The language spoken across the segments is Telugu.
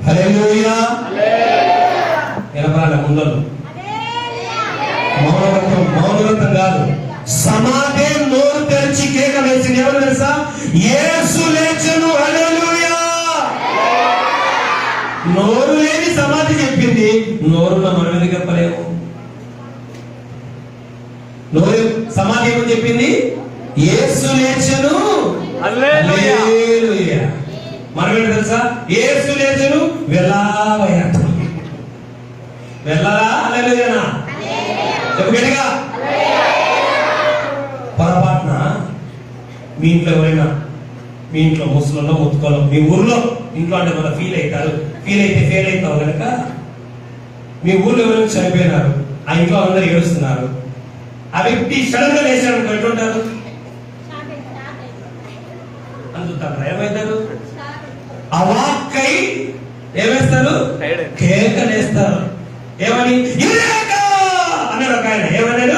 హల్లెలూయా. వినపడాల ముందలు మౌనవ్రతం కాదు, సమాధి నోరు తెరిచి కేక వేసింది. ఎవరు తెలుసా? యేసు లేచెను. హల్లెలూయా. నోరు లేని సమాధి చెప్పింది, నోరులో మనం ఎందుకు చెప్పలేము? నోరు సమాధి ఏమని చెప్పింది? యేసు లేచెను. హల్లెలూయా. మనం ఏంటి తెలుసా? యేసు లేచెను వెళ్ళావయ్యా, వెళ్ళాలా? హల్లెలూయా. చెప్పు గట్టిగా. పొరపాటున మీ ఇంట్లో ఎవరైనా, మీ ఇంట్లో ముసలిలో ముత్తుకోలో, మీ ఊర్లో ఇంట్లో అంటే మన ఫీల్ అవుతారు, ఫీల్ అయితే ఫెయిల్ అవుతావు కనుక మీ ఊర్లో ఎవరైనా చనిపోయినారు, ఆ ఇంట్లో అందరూ ఏడుస్తున్నారు, ఆ వ్యక్తి సడన్ గా లేచాడు ఎట్లుంటారు? అందుతారు, ఏమవుతారు? అవాక్కై ఏమేస్తారు? కేకలేస్తారు. ఏమని? యురేకా అన్నాడు ఒక ఆయన. ఏమన్నాడు?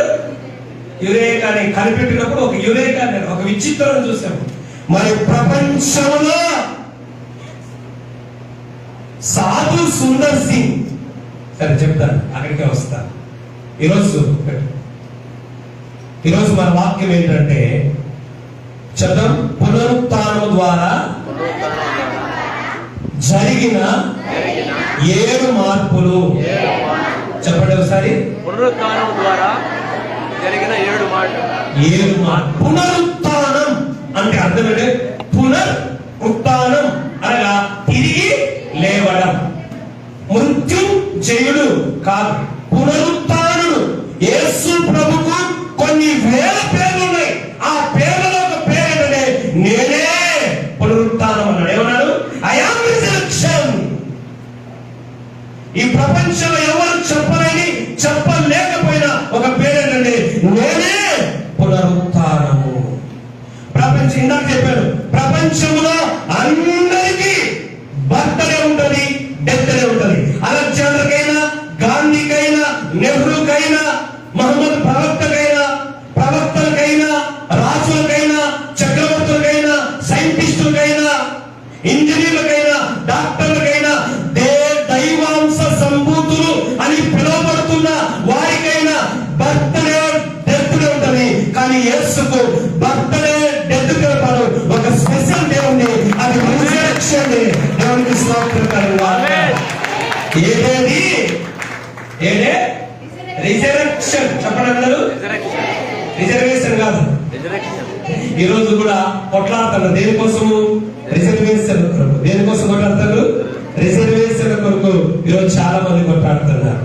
యురేకా అని కనిపెట్టినప్పుడు ఒక యురేకా అన్నాడు. ఒక విచిత్రం చూసాము. మరి ప్రపంచంలో సాధు సుందర్ సింగ్, సరే చెప్తాను, అక్కడికే వస్తాను. ఈరోజు మన వాక్యం ఏంటంటే, చదం పునరుత్థానం ద్వారా జరిగిన 7 మార్పులు. చెప్పండి ఒకసారి. పునరుత్థానం ద్వారా జరిగిన 7 మార్పులు. పునరుత్థానం అంటే అర్థం ఏంటి? పునరుత్థానం అనగా తిరిగి లేవడం. మృత్యుంజయుడు కాదు, పునరుత్థానుడు. యేసు ప్రభుకు కొన్ని వేల పేర్లు ఉన్నాయి. ఆ పేర్లలో ఒక పేరు నేనే పునరుత్థానం అన్నాడు. ఏమన్నాడు? I am resurrection. ఈ ప్రపంచంలో ఎవరు చెప్పలేని, చెప్పలేకపోయినా ఒక పేరు ఏంటంటే నేనే పునరుత్థానము. ప్రపంచం ఇందాక చెప్పాను, ప్రపంచంలో అందరికీ బర్త్డే ఉంటది, డెత్ డే ఉంటది. అలెగ్జాండర్కైనా, గాంధీకైనా, నెహ్రూకైనా, మహమ్మద్ ప్రవక్తలకైనా, రాజులకైనా, చక్రవర్తులకైనా, సైంటిస్టులకైనా, ఇంజనీర్లకైనా, డాక్టర్లకైనా, దైవాంశ సంభూతులు అని పిలువబడుతున్న వారికైనా బర్త్డే డెత్ డే ఉంటది. కానీ యేసుకు బర్త్డే డెత్ డే కాదు, ఒక స్పెషల్ డే ఉంది. అది రిజరెక్షన్ డే. దేవునికి స్తోత్రం కలుగుగాక. ఏదేది? ఏదే? రిజరెక్షన్. చెప్పండి అందరూ. రిజర్వేషన్ కాదు. ఈ రోజు కూడా కొట్లాడుతున్నారు దేనికోసము? రిజర్వేషన్ కొరకు. దేనికోసం కొట్లాడుతారు? రిజర్వేషన్ కొరకు. ఈరోజు చాలా మంది కొట్లాడుతున్నారు.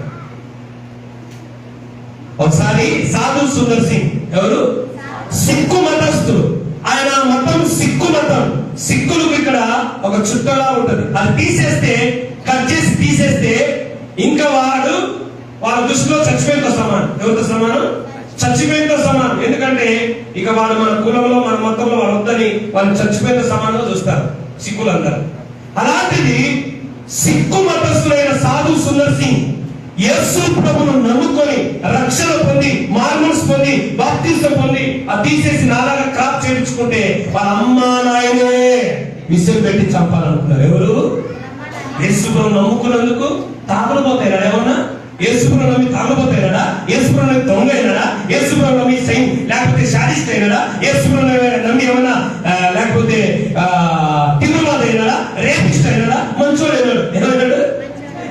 ఒకసారి సాధు సుందర్ సింగ్, ఎవరు? సిక్కు మతస్థుడు. ఆయన మతం సిక్కు మతం. సిక్కులకు ఇక్కడ ఒక చుట్టలా ఉంటది, అది తీసేస్తే, కట్ చేసి తీసేస్తే ఇంకా వాళ్ళ దృష్టిలో చచ్చిపోయినతో సమానం. ఎవరితో సమానం? చచ్చిపోయినతో సమానం. ఎందుకంటే ఇక వాడు మన కులంలో, మన మతంలో వాడు వద్దని వాళ్ళు చచ్చిపోయిన సమానంగా చూస్తారు సిక్కులందరూ. అలాంటిది సిక్కు మతస్థులైన సాధు సుందర్ సింగ్ యేసు ప్రభును నమ్ముకొని రక్షణ పొంది, మార్మల్స్ పొంది, బాప్తిజం పొంది, అది తీసేసి నాలాగా క్రాప్ చేయించుకుంటే వాళ్ళ అమ్మా నాయనే విషయం పెట్టి చంపాలనుకున్నారు. ఎవరు? యేసు ప్రభు నమ్ముకున్నందుకు తాగులు పోతాయినా? ఏమన్నా యేసు ప్రభు నమ్మి తాగులు పోతాయినా? యేసు ప్రభు నమ్మి దొంగ అయినాడా? యేసు ప్రభు నమ్మి సైన్ లేకపోతే శాడిస్ట్ అయినాడా? యేసు ప్రభు నమ్మి ఏమన్నా లేకపోతే తిరుగుబాటు అయినాడా? రేపిస్ట్ అయినాడా? మంచోడు అయినాడు? ఏమైనాడు?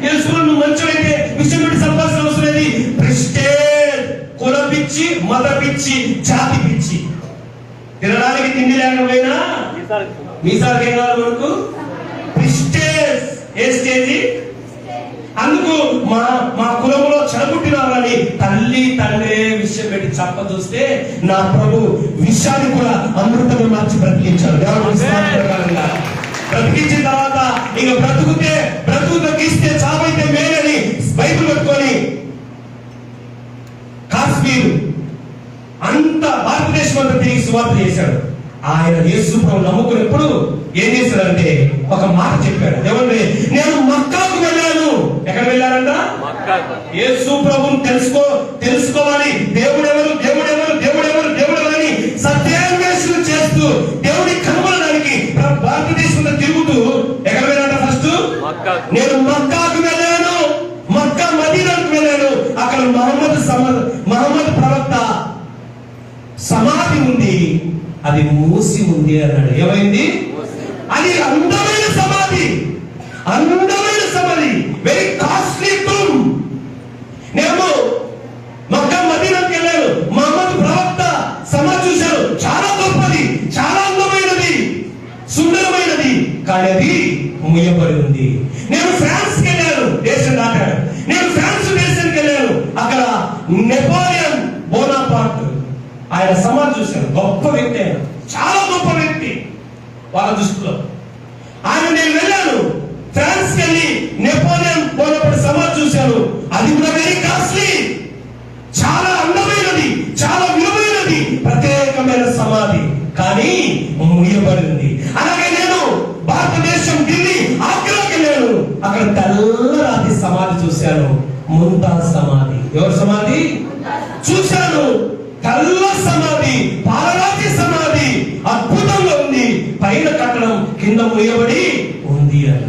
యేసు ప్రభు నువ్వు మంచోడైతే విషయం పెట్టి సంపాదించిన అవసరం లేదు. ప్రెస్టేజ్, కుల పిచ్చి, మత పిచ్చి, జాతి పిచ్చి. తినడానికి తిండి లేకపోయినా మీసాలకి ఏం కావాలి మనకు? ప్రెస్టేజ్. ఏ స్టేజీ? అందుకు మా కులంలో చెడగొట్టిన వాళ్ళని తల్లి తండ్రి విషయం పెట్టి చంప చూస్తే నా ప్రభు విషయాన్ని కూడా అమృతమే మార్చి బ్రతికించాడు. బ్రతికించిన తర్వాత ఇక బ్రతుకు తగ్గిస్తే చావైతే మేలని బైబిల్ పెట్టుకొని కాశ్మీర్ అంత భారతదేశం అంతా తిరిగి సువార్త చేశాడు. ఆయన యేసు ప్రభు నమ్ముకున్నప్పుడు ఏం చేశాడంటే ఒక మాట చెప్పాడు. ఏమంటే నేను మక్కాకు వెళ్ళాను. ఎక్కడ వెళ్ళారంట? యేసు ప్రభుని తెలుసుకోవాలి. దేవుడెవరు అని సత్యాన్వేషణ చేస్తూ దేవుడి కనుగొనడానికి భారతదేశంలో తిరుగుతూ ఎక్కడ వెళ్ళారంట? ఫస్ట్ నేను అది మూసి ఉంది అన్నాడు. ఏమైంది? అది అందమైన సమాధి, అందమైన సమాధి, వెరీ కాస్ట్లీ టూమ్. నేను మక్కా మదీనాకి వెళ్ళాను, మహమ్మద్ ప్రవక్త సమాధి చూశాను. చాలా గొప్పది, చాలా అందమైనది, సుందరమైనది, కానీ అది ముయ్యబడి ఉంది. నేను ఫ్రాన్స్ కి వెళ్ళాను, దేశం దాటాను. నేను ఫ్రాన్స్ దేశానికి వెళ్ళాను, అక్కడ నెపోలియన్ బోనాపార్ట్ ఆయన సమాధి చూశాను. గొప్ప వ్యక్తి, ఆయన చాలా గొప్ప వ్యక్తి వాళ్ళ దృష్టిలో. ఆయన నేను వెళ్ళాను ఫ్రాన్స్ కి వెళ్ళి నెపోలియన్ బోనాపార్ట్ సమాధి చూశాను. అది కూడా వెరీ కాస్ట్లీ, చాలా అందమైనది, చాలా విలువైనది, ప్రత్యేకమైన సమాధి, కానీ ముయ్యబడింది. అలాగే నేను భారతదేశం ఢిల్లీ ఆగ్రాకి వెళ్ళాను, అక్కడ తెల్లరాతి సమాధి చూశాను, ముంతాజ్ సమాధి. ఎవరి సమాధి చూశాను? తెల్ల సమాధి, పాలరాతి సమాధి, అద్భుతంగా ఉంది. పైన కట్టడం, కింద ముయ్యబడి ఉంది అన్న.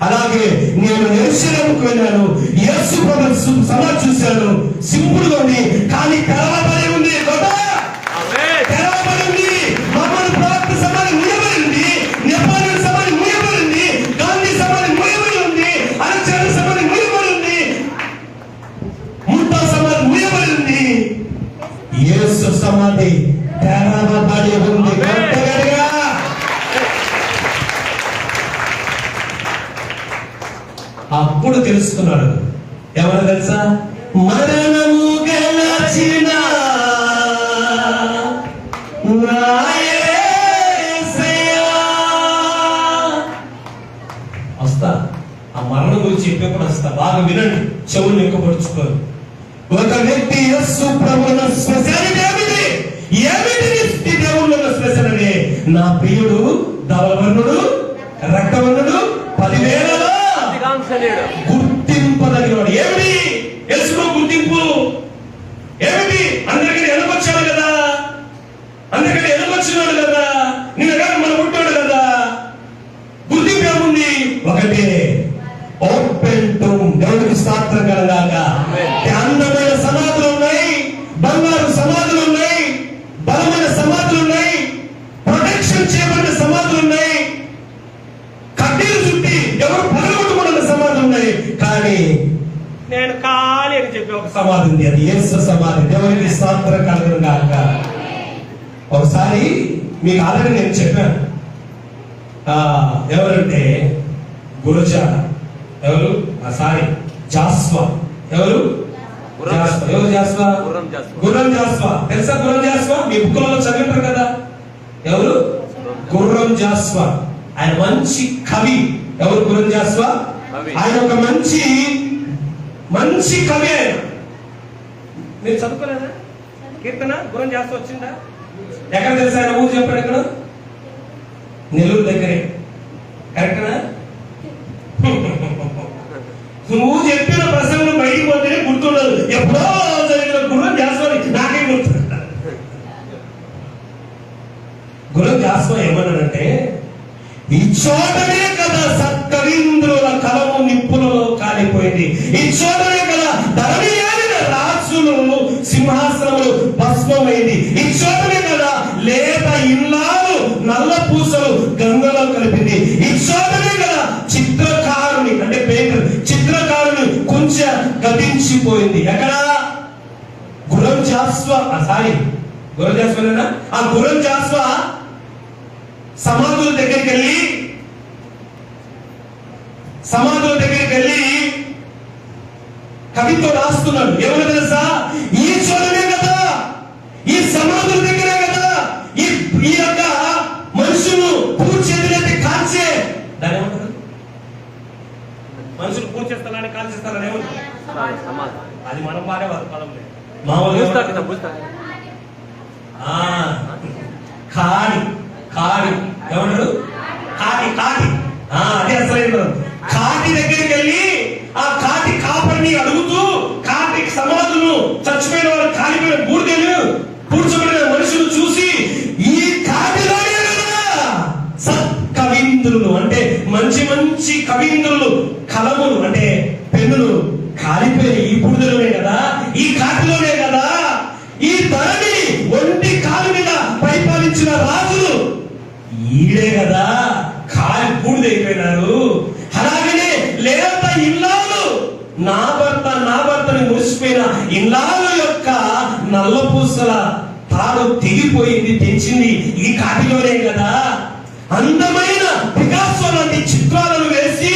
అలాగే నేను యెరూషలేముకు వెళ్ళాను, యేసు ప్రభు సమాధి చూశాను. సింపుల్ గా ఉంది, కానీ తెరవబడి ఉంది. తెరవబడి ఉంది. మహమ్మద్ ప్రవక్త సమాధి ముయ్యబడి ఉంది, నెపోలియన్ సమాధి ముయ్యబడి ఉంది, గాంధీ సమాధి ముయ్యబడి ఉంది, అలెగ్జాండర్ సమాధి ముయ్యబడి ఉంది, ముంతాజ్ సమాధి ముయ్యబడి ఉంది. యేసు సమాధి తెరవబడి ఉంది. గట్టిగా అప్పుడు తెలుసుకున్నాడు. ఎవరు తెలుసా? మరణము గెలచిన నా యేసయ్యా. వస్తా, ఆ మరణం గురించి చెప్పేప్పుడు వస్తా, బాగా వినండి, చెవులు ఎక్కపరుచుకోరు. ఒక వ్యక్తి యేసు ప్రభువుల స్పెషాలిటీ ఏమిటి? ఏమిటి దేవుళ్ళ స్పెషాలిటీ? నా ప్రియుడు ధవలవర్ణుడు, రక్తవర్ణుడు, 10,000 గుర్తింపదగినవాడు. ఏమిటి యేసులో గుర్తింపు? ఏమిటి? అందరికీ ఎనకొచ్చాడు కదా, అందరికీ ఎనకొచ్చినాడు కదా, నిన్న కాదు మనం పుట్టాడు కదా. గుర్తింపు ఏముంది? ఒకటే, ఓపెన్ టూమ్. దేవుడికి స్తోత్రం కలగాక. అందమైన సమాధులు ఉన్నాయి, బంగారు సమాధులు ఉన్నాయి, బలమైన సమాధులు ఉన్నాయి, ప్రొటెక్షన్ చేయబడిన సమాధులు ఉన్నాయి, కడ్డీలు చుట్టి ఎవరు పగలగొట్టకూడని సమాధులు ఉన్నాయి. కానీ నేను ఖాళీ అని చెప్పి ఒక సమాధి ఉంది, అది యేసు సమాధి. దేవునికి స్తోత్రం కలుగును గాక. ఒకసారి మీకు ఆల్రెడీ నేను చెప్పాను, ఎవరంటే గురజా, ఎవరు సారీ జాస్వా. ఎవరు జాస్వా? ఎవరు జాస్వా? గుర్రం జాస్వా. తెలుసా గుర్రం జాస్వా? మీ బుక్లలో చదివింటారు కదా. ఎవరు? గుర్రం జాస్వా. ఆయన మంచి కవి. ఎవరు గుర్రం జాస్వా? ఆయన ఒక మంచి కవి. ఆయన మీరు చదువుకోలేదా కీర్తన? గుర్రం జాస్వా వచ్చిందా? ఎక్కడ తెలుసా ఆయన ఊరు? చెప్పండి. ఎక్కడ? నెల్లూరు దగ్గరే. కరెక్టనా? నువ్వు చెప్పిన ప్రసంగం బయటికి పోతేనే గుర్తుండదు. ఎప్పుడో జరిగిన గుర్రం జాస్వా నాకే గుర్తు. గుర్రం జాస్వా ఏమన్నాడంటే, ఈ చోటనే కదా సత్కవీంద్రుల కలము నిప్పులలో కాలిపోయింది, ఈ చోటనే కదా ధరణి ఏలిన రాజులు సింహాసనములు భస్మమైంది, ఈ చోటనే కదా లేత ఇల్లాలు నల్ల పూసలు గంగలో కలిపింది, ఈ చోటనే కదా చిత్రకారుని అంటే పేరు చిత్రకారుని కొంచెం గతించిపోయింది. ఎక్కడ? గుర్రం జాస్వా. సారీ, గుర్రం జాస్వా. ఆ గుర్రం జాస్వా సమాధుల దగ్గరికి వెళ్ళి కవిత్వం రాస్తున్నాడు. ఏమన్నా తెలుసా? ఈ చోటనే కదా, ఈ సమాధుల దగ్గరే కదా ఈ యొక్క మనుషులు పూర్తి చేతులైతే కాల్చే, దాని ఏమంటారు? మనుషులు పూర్తి చేస్తారని కాల్చేస్తారని ఏమంటారు? అది మనం పాడే పదం లేదు. కాడి ఏమంటారు? కాటి. అదే అసలైన కాటి దగ్గరికి వెళ్ళి ఆ కాటి కాపరిని అడుగుతూ, కాటి సమాధులను చచ్చిపోయిన వారు కాలిపోయిన బూడిదలు పూడ్చబడిన మనుషులు చూసి, ఈ కాటిలోనే సత్కవీంద్రులు అంటే మంచి కవీంద్రులు కలములు అంటే పెన్నులు కాలిపోయిన ఈ బూడిదలోనే కదా, ఈ కాటిలోనే కదా ఈ ధరణి ఒంటి కాలు మీద పరిపాలించే పరిపాలించిన రాజులు ఈడే కదా కాలి బూడిదైపోయినారు. అలాగనే లేత ఇల్లాలు నా భర్తని మురిసిపోయిన ఇల్లాలు యొక్క నల్లపూసల తాడు తెగిపోయింది, తెచ్చింది ఈ కాటిలోనే కదా. అందమైన పికాసో లాంటి చిత్రాలను వేసి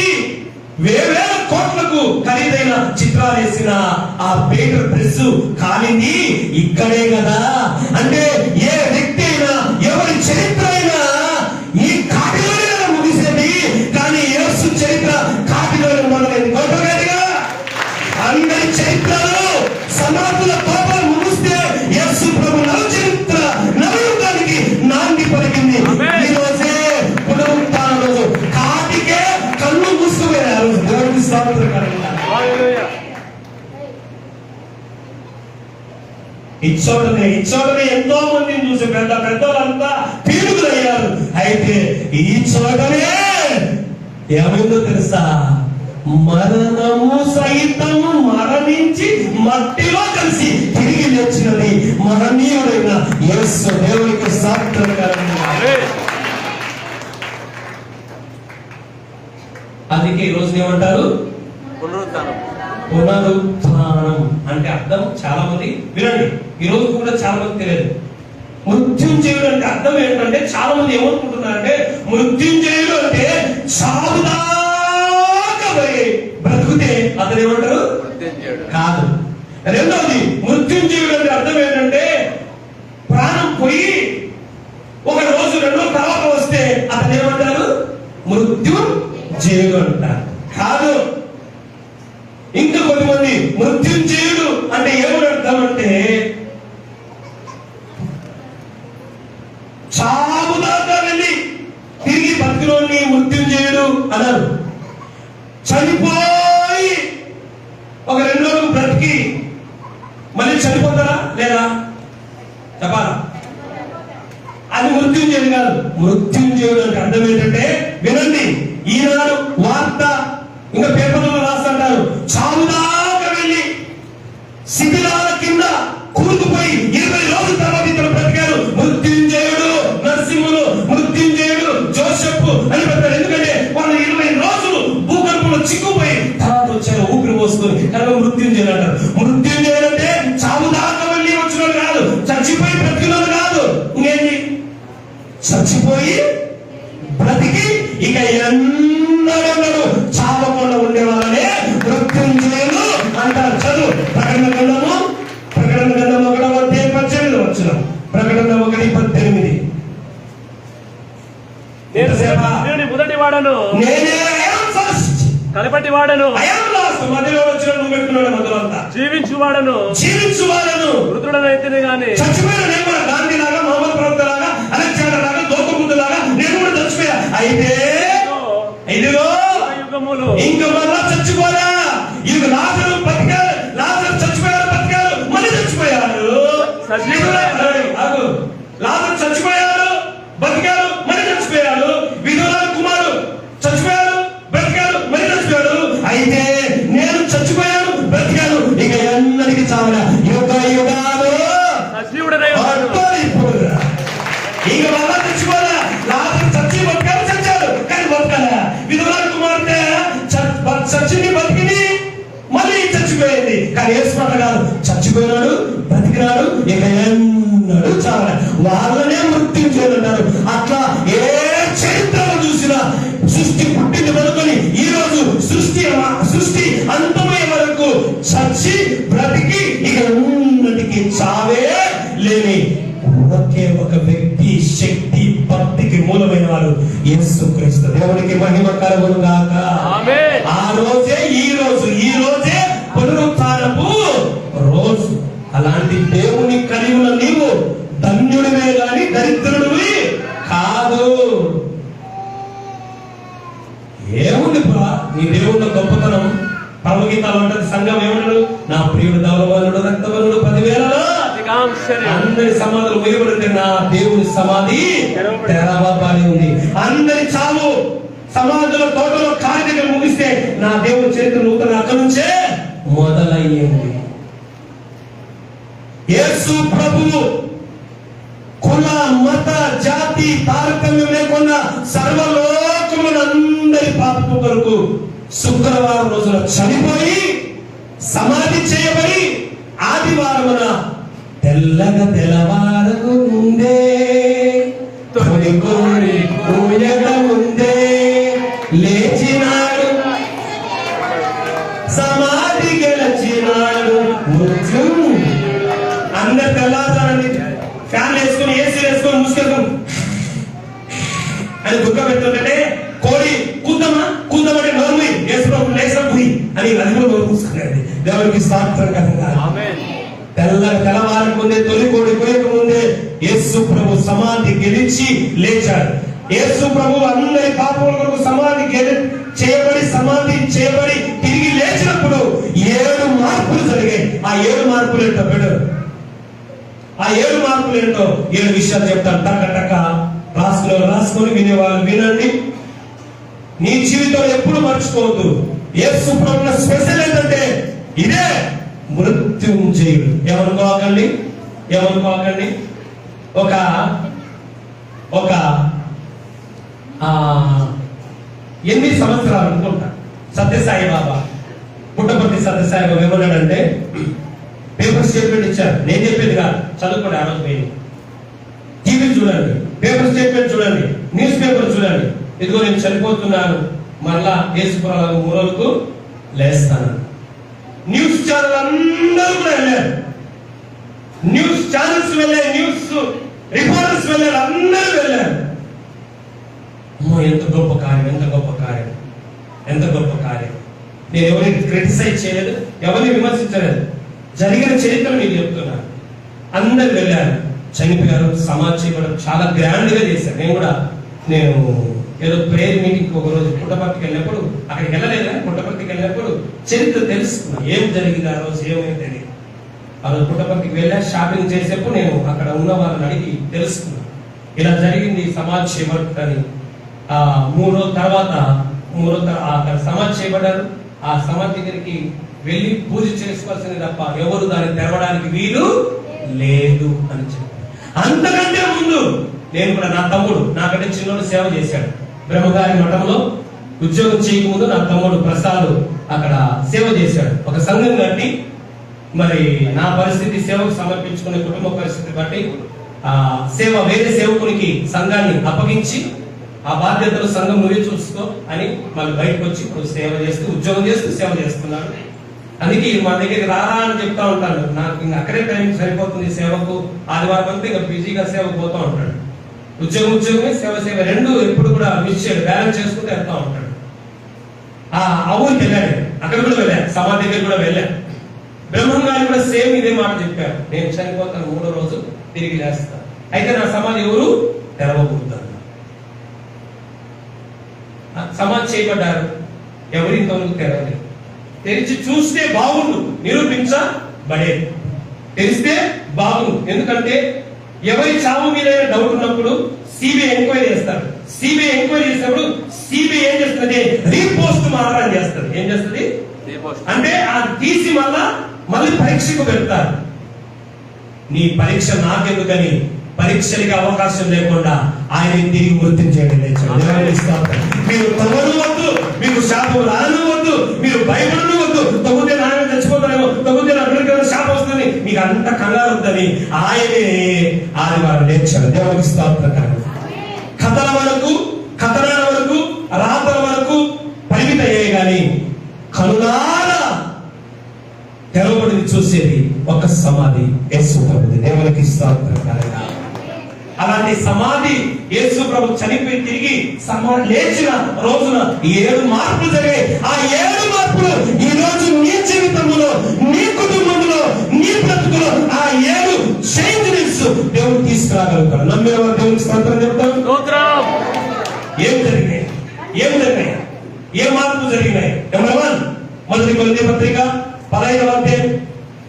వేవేల కోట్లకు ఖరీదైన చిత్రాలు వేసిన ఆ పేపర్ ప్రెస్ కాలింది ఇక్కడే కదా. అంటే ఏ వ్యక్తి అయినా ఎవరి చరిత్ర అయినా ఈ కాటిలోనే ముగిసేది, కానీ యేసు చరిత్ర కాటిలోనే మొదలైంది. గొప్పగా అందరి చరిత్రలో సమాధుల కోపం ముగిస్తే యేసు ప్రభు నవ చరిత్ర నవయుగానికి నాంది పలికింది. ఈ రోజే పునరుత్థాన రోజు కాటికే కళ్ళు మూసుకుపోయారు. దేవుడికి స్తోత్రం కలుగును. ఇచ్చోటనే ఎంతో మందిని చూసి పెద్దవాళ్ళంతా పీడుగులయ్యారు. అయితే ఈ చోటనే ఏమైందో తెలుసా? మరణము సైతము మరణించి మట్టిలో కలిసి తిరిగి లేచినది మహనీయుడైన యేసు. దేవునికి స్తోత్రం కలుగును. అందుకే ఈ రోజు ఏమంటారు? పునరుత్థానం అంటే అర్థం చాలా మంది వినండి, ఈ రోజు కూడా చాలా మంది తెలియదు. మృత్యుంజయుడు అంటే అర్థం ఏంటంటే చాలా మంది ఏమనుకుంటున్నారంటే మృత్యుంజయుడు అంటే సాగుదాకా బ్రతుకుతే అతను ఏమంటారు? కాదు. రెండవది మృత్యుంజయుడు అంటే అర్థం ఏంటంటే ప్రాణం పోయి ఒక రోజు రెండో తర్వాత వస్తే అతను ఏమంటారు? మృత్యుంజయుడు అంటారు. కాదు. ఇంకా కొంతమంది మృత్యుంజయుడు అంటే ఏమని అర్థం అంటే చావుదాకా వెళ్ళి తిరిగి బతికినోడిని మృత్యుంజయుడు అన్నారు. చనిపోయి ఒక 2 రోజులు బ్రతికి మళ్ళీ చనిపోతారా లేదా చెప్పాలా? అది మృత్యుంజయుడు కాదు. మృత్యుంజయుడు అంటే అర్థం ఏంటంటే వినండి, ఈనాడు వార్త ఇంకా పేపర్లలో రాస్తుంటారు, చావుదాకా వెళ్ళి శిథిలాల కింద కూరుకుపోయి 20 రోజుల తర్వాత ఇతను బ్రతికారు. మృత్యుంజయుడు నరసింహులు, మృత్యుంజయుడు జోసెఫ్ అని పెడతారు. ఎందుకంటే వాళ్ళు 20 రోజులు భూగర్భంలో చిక్కుపోయి తర్వాత వచ్చారు ఊపిరి పోసుకొని, కనుక మృత్యుంజయుడు అంటారు. మృత్యుంజయుడు అంటే చావుదాకా వెళ్ళి వచ్చినోడు కాదు, చచ్చిపోయి బ్రతికినోడు కాదు. ఇంకేంటి? చచ్చిపోయి బ్రతికి ఇక ఎన్నడెన్నడు చావకుండా ఉండే వాళ్ళనే మృత్యుంజయులు అంటారు. చదువు ప్రకటన గ్రంథము 1:18 వచ్చిన ప్రకటన 1:18. నేను మొదటి వాడను, నేనే కడపటి వాడను, మధ్యలో వచ్చిన నువ్వు పెట్టుకున్నాడు మధ్యలో అంతా జీవించువాడను మృతుడనైతేనే గాని చచ్చిపోయిన నేను కూడా గాంధీ లాగా, మహమ్మద్ ప్రవక్త లాగా, అలెగ్జాండర్ లాగా, గౌతముడు లాగా నేను కూడా చచ్చిపోయా. అయితే ఇదిగో ఇంకా మళ్ళా చచ్చిపోయా. ఇవి లాజరు బతికారు, లాజరు చచ్చిపోయారు, బతికారు, మళ్ళీ చచ్చిపోయారు. లాజరు చచ్చిపోయారు, బతికారు, మళ్ళీ చచ్చిపోయారు. విధురాలు కుమారు చచ్చిపోయారు, బ్రతికారు, మళ్ళీ చచ్చిపోయాడు. అయితే నేను చచ్చిపోయాను, బ్రతికాను, ఇక ఎన్నడికి చావడా యుగ యుగాలు ఇక మళ్ళా చచ్చిపోయా. లాజరు చచ్చి బతికారు, చచ్చారు కానీ బతకలే. విధురాలు కుమార్తె చచ్చింది, బతికింది, మళ్ళీ చచ్చిపోయింది. కానీ యేసుప్రభు కాదు, చచ్చిపోయినాడు, బ్రతికినాడు, ఇక ఎన్నడూ చావలే. వాళ్ళనే మృత్యుంజయులు అంటారు. అట్లా ఏ చరిత్రలో చూసినా సృష్టి పుట్టింది మొదలుకొని ఈ రోజు సృష్టి అంతమయ్యే వరకు చచ్చి బ్రతికి ఇక ఉన్నటికి చావే లేని ఒకే ఒక వ్యక్తి, శక్తి, భక్తికి మూలమైన వాడు యేసుక్రీస్తు. దేవునికి మహిమ కలుగును గాక. ఆ రోజే ఈ రోజే పునరుత్థానపు రోజు. అలాంటి దేవుని కలిగి ఉన్న నీవు ధన్యుడివే గాని దరిద్రుడివి కాదు. ఏముంది నీ దేవుళ్ళ గొప్పతనం? పరమగీతాలు అంటారు, సంఘం ఏమన్నాడు? నా ప్రియుడు ధవలవనుడు రక్తవనుడు 10,000 అందరి సమాధులు వేయబడితే నా దేవుని సమాధి తెరవబడి ఉంది. అందరి చావు సమాధుల తోటలో కార్యక్రమం ముగిస్తే నా దేవుని చరిత్ర నూతన అక్కడి నుంచే మొదలయ్యింది. యేసు ప్రభువు కుల మత జాతి తారతమ్యం లేకుండా సర్వలోకముల అందరి పాపము కొరకు శుక్రవారం రోజున చనిపోయి సమాధి చేయబడి ఆదివారమున తెల్లగా తెల్లవారకు ముందే తొలి కోడి కూయక ముందే లేచినాడు, సమాధి గెలిచినాడు. అందరు తెల్లారుతారండి, ఫ్యాన్ వేసుకుని ఏసీ వేసుకొని ముసుకేసుకొని అని దుఃఖం పెడుతుంటే కోడి కూద్దామంటే నోరు వేసుకున్నప్పుడు లేచినప్పుడు అని అది కూడా నోరు మూసుకున్నాడు. దేవునికి స్తోత్రం కలుగుగా. తెల్లవారి ముందే తొలి కోడి కోయక ముందే యేసు ప్రభు సమాధి గెలిచి లేచాడు. యేసు ప్రభు అందరి పాపముల కొరకు సమాధి చేయబడి తిరిగి లేచినప్పుడు 7 మార్పులు జరిగాయి. ఆ 7 మార్పులు ఏంటో బెటర్, ఆ 7 మార్పులు ఏంటో 7 విషయాలు చెప్తాను. టక్క రాసుకొని వినేవాళ్ళు వినండి. నీ జీవితంలో ఎప్పుడు మర్చిపోవద్దు. యేసు ప్రభువుల స్పెషల్ ఏంటంటే ఇదే మృత్యుంజయుడు. ఏమనుకోకండి ఒక 8 సంవత్సరాలు అనుకుంటా సత్యసాయి బాబా, పుట్టపర్తి సత్యసాయి బాబా ఏమన్నాడంటే పేపర్ స్టేట్మెంట్ ఇచ్చారు. నేను చెప్పేది కాదు, చదువుకోండి. ఆ రోజు పోయింది. టీవీ చూడండి, పేపర్ స్టేట్మెంట్ చూడండి, న్యూస్ పేపర్ చూడండి. ఇదిగో నేను చనిపోతున్నాను, మళ్ళా యేసుప్రభు మూలలకు లేస్తాను. న్యూస్ ఛానల్ అందరూ కూడా వెళ్ళారు, న్యూస్ ఛానల్స్ వెళ్ళాయి, న్యూస్ రిపోర్టర్స్ వెళ్ళారు, అందరూ వెళ్ళారు. అమ్మో ఎంత గొప్ప కార్యం. నేను ఎవరిని క్రిటిసైజ్ చేయలేదు, ఎవరిని విమర్శించలేదు, జరిగిన చరిత్ర మీకు చెప్తున్నాను. అందరు వెళ్ళారు, చనిపోయారు, సమాధి చేయడం చాలా గ్రాండ్ గా చేశారు. నేను ఏదో ప్రేయర్ మీటింగ్ ఒక రోజు పుట్టపర్తికి వెళ్ళినప్పుడు, అక్కడికి వెళ్ళలేదు, పుట్టపర్తికి వెళ్ళినప్పుడు చరిత్ర తెలుసుకున్నా, ఏం జరిగింది ఆ రోజు, ఏమైంది తెలియదు. ఆ రోజు పుట్టపర్తికి వెళ్ళా, షాపింగ్ చేసేప్పుడు నేను అక్కడ ఉన్న వాళ్ళని అడిగి తెలుసుకున్నా, ఇలా జరిగింది సమాధి చేయబడుతుందని. 3 రోజుల తర్వాత అక్కడ సమాధి చేయబడ్డారు. ఆ సమాధి దగ్గరికి వెళ్ళి పూజ చేసుకోవాల్సింది తప్ప ఎవరు దాన్ని తెరవడానికి వీలు లేదు అని చెప్పారు. అంతకంటే ముందు నేను కూడా, నా తమ్ముడు నాకంటే చిన్నోడు సేవ చేశాడు. బ్రహ్మగారి మఠంలో ఉద్యోగం చేయకముందు నా తమ్ముడు ప్రసాద్ అక్కడ సేవ చేశాడు. ఒక సంఘం కట్టి, మరి నా పరిస్థితి సేవకు సమర్పించుకునే కుటుంబ పరిస్థితి బట్టి వేరే సేవకునికి సంఘాన్ని అప్పగించి ఆ బాధ్యతలు సంఘం నువ్వే చూసుకో అని మళ్ళీ బయటకు వచ్చి ఇప్పుడు సేవ చేస్తూ ఉద్యోగం చేస్తూ సేవ చేస్తున్నాడు. అందుకే మా దగ్గరికి రారా అని చెప్తా ఉంటాను. నాకు ఇంకా అక్కడే టైం సరిపోతుంది సేవకు. ఆదివారం అంతా ఇంకా బిజీగా సేవకు పోతూ ఉంటాడు. ఉద్యోగమే సేవ రెండు ఎప్పుడు కూడా మిస్ చేయడు, బ్యాలెన్స్ చేసుకుంటూ వెళ్తా ఉంటాడు. ఆ ఊరికి వెళ్ళాడు, అక్కడ కూడా వెళ్ళాడు, సమాధి దగ్గర కూడా వెళ్ళాడు. బ్రహ్మం గారు కూడా సేమ్ ఇదే మాట చెప్పారు, నేను చనిపోతాను, 3వ రోజు తిరిగి లేస్తాను. అయితే నా సమాధి ఎవరు తెరవబోతారు. సమాధి చేయబడ్డారు, ఎవరింతవరకు తెరవలేదు. తెరిచి చూస్తే బాగుండు, నిరూపించబడే తెలిస్తే బాగుండు. ఎందుకంటే ఎవరి చావు మీద డౌట్ ఉన్నప్పుడు సిబిఐ ఎంక్వైరీ చేస్తారు. సిబిఐ ఎంక్వైరీ చేసినప్పుడు సిబిఐ ఏం చేస్తుంది, రీపోస్ట్ మార్టం చేస్తుంది. ఏం చేస్తుంది అంటే ఆ తీసి మళ్ళీ పరీక్షకు పెడతారు. నీ పరీక్ష నాకెందుకని పరీక్షలకి అవకాశం లేకుండా ఆయన తిరిగి వృత్తిని చేయడం లేచాడు. మీరు తమను వద్దు, మీకు శాపం రాను వద్దు, మీరు భయపడను వద్దు. తగ్గితే నాయన చచ్చిపోతారేమో, తగ్గితే నా పిల్లలకి శాపం వస్తుంది, మీకు అంత కంగారు వద్దని ఆయనే ఆదివారం లేచాడు. దేవునికి స్తోత్రం. కథనాల వరకు రాతల వరకు పరిమిత అయ్యాయి కానీ కనులార తెరవబడిని చూసేది ఒక సమాధి, యేసు ప్రభుది. దేవునికి స్తోత్రం. అలాంటి సమాధి యేసు ప్రభు చనిపోయి తిరిగి సమాధి లేచిన రోజున 7 మార్పులు జరిగాయి. ఆ 7 మార్పులు ఈ రోజు నీ జీవితంలో, నీ కుటుంబంలో, నీ బ్రతుకులో ఆ 7 చేంజెస్ దేవుడు తీసుకురాగలుగుతాడు. నమ్మేవారు దేవునికి స్తోత్రం చెప్తారు. ఏం జరిగినాయి, ఏ మార్పులు జరిగినాయి? నెంబర్ 1, మొదటి కొరింథీ పత్రిక 15వ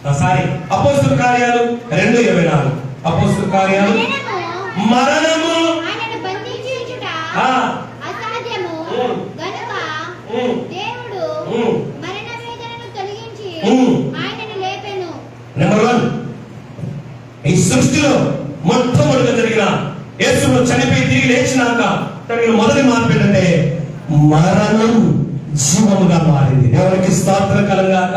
అధ్యాయం, అపోస్తలుల కార్యాలు 2:24. అపోస్తలుల కార్యాలు మరణము ఆయనను బంధించుట అసాధ్యము గనుక దేవుడు మరణ వేదనను తొలగించి ఆయనను లేపెను. నెంబర్ 1, ఈ సృష్టిలో మొట్టమొదటిగా జరిగిన యేసుప్రభు చనిపోయి తిరిగి లేచినాక తనకి మొదటి మార్పు ఏంటంటే మరణం జీవముగా మారింది. దేవునికి స్తోత్రం కలుగాక.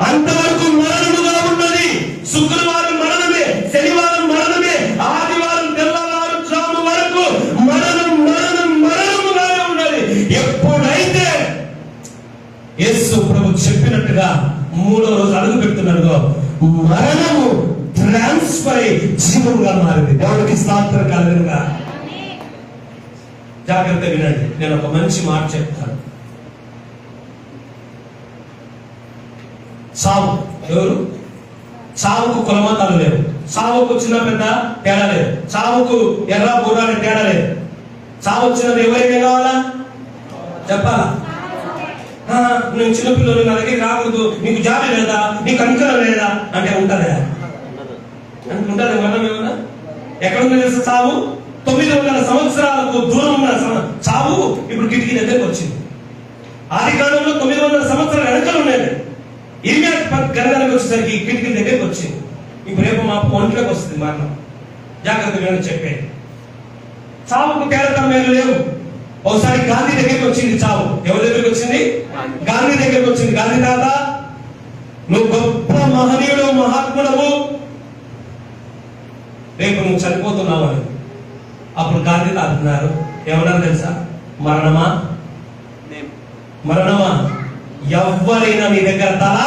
అంతవరకు మరణముగా ఉన్నది. శుక్రవారం మరణమే, శనివారం మరణమే, ఆదివారం తెల్లవారు జాము వరకు మరణముగానే ఉన్నది. ఎప్పుడైతే యేసు ప్రభు చెప్పినట్టుగా 3వ రోజు అడుగు పెడుతున్నాడుగో మరణము ట్రాన్స్ఫర్ అయి జీవముగా మారింది. దేవునికి స్తోత్రం కలుగుగా. జాగ్రత్త వినండి, నేను ఒక మంచి మాట చెప్తాను. సావు ఎవరు? చావుకు కులమతాలు లేవు, చావుకు చిన్న పెద్ద తేడా లేదు, చావుకు ఎర్ర బూరాని తేడా లేదు. చావు వచ్చినది ఎవరైనా కావాలా చెప్పాలా? నువ్వు చిన్నపిల్లలు నా దగ్గర రాకూడదు, నీకు జాలి లేదా, నీకు అనుకరణ లేదా అంటే ఉంటుందా? ఉంటుంది మనం ఏమన్నా? ఎక్కడుందో తెలుసు చావు? 900 సంవత్సరాలకు దూరం ఉన్న చావు ఇప్పుడు కిటికీ దగ్గరకు వచ్చింది. ఆది కాలంలో 900 సంవత్సరాల వెనకలు ఉండేది. ఇరిమియా గ్రంథానికి వచ్చేసరికి కిటికీ దగ్గరకు వచ్చింది. ఇప్పుడు రేపు మా ఒంట్లోకి వస్తుంది మరణం. జాగ్రత్త వినని చెప్పేది. చావుకు తేరతమేలు లేవు. ఒకసారి గాంధీ దగ్గరికి వచ్చింది చావు. ఎవరి దగ్గరికి వచ్చింది? గాంధీ దగ్గరికి వచ్చింది. గాంధీ తాత, నువ్వు గొప్ప మహనీయుడు, మహాత్ముడవు, రేపు నువ్వు చనిపోతున్నావు అని. అప్పుడు గాంధీ తాత అన్నారు, ఏమన్నారు తెలుసా? మరణమా మరణమా, ఎవరైనా నీ దగ్గర తల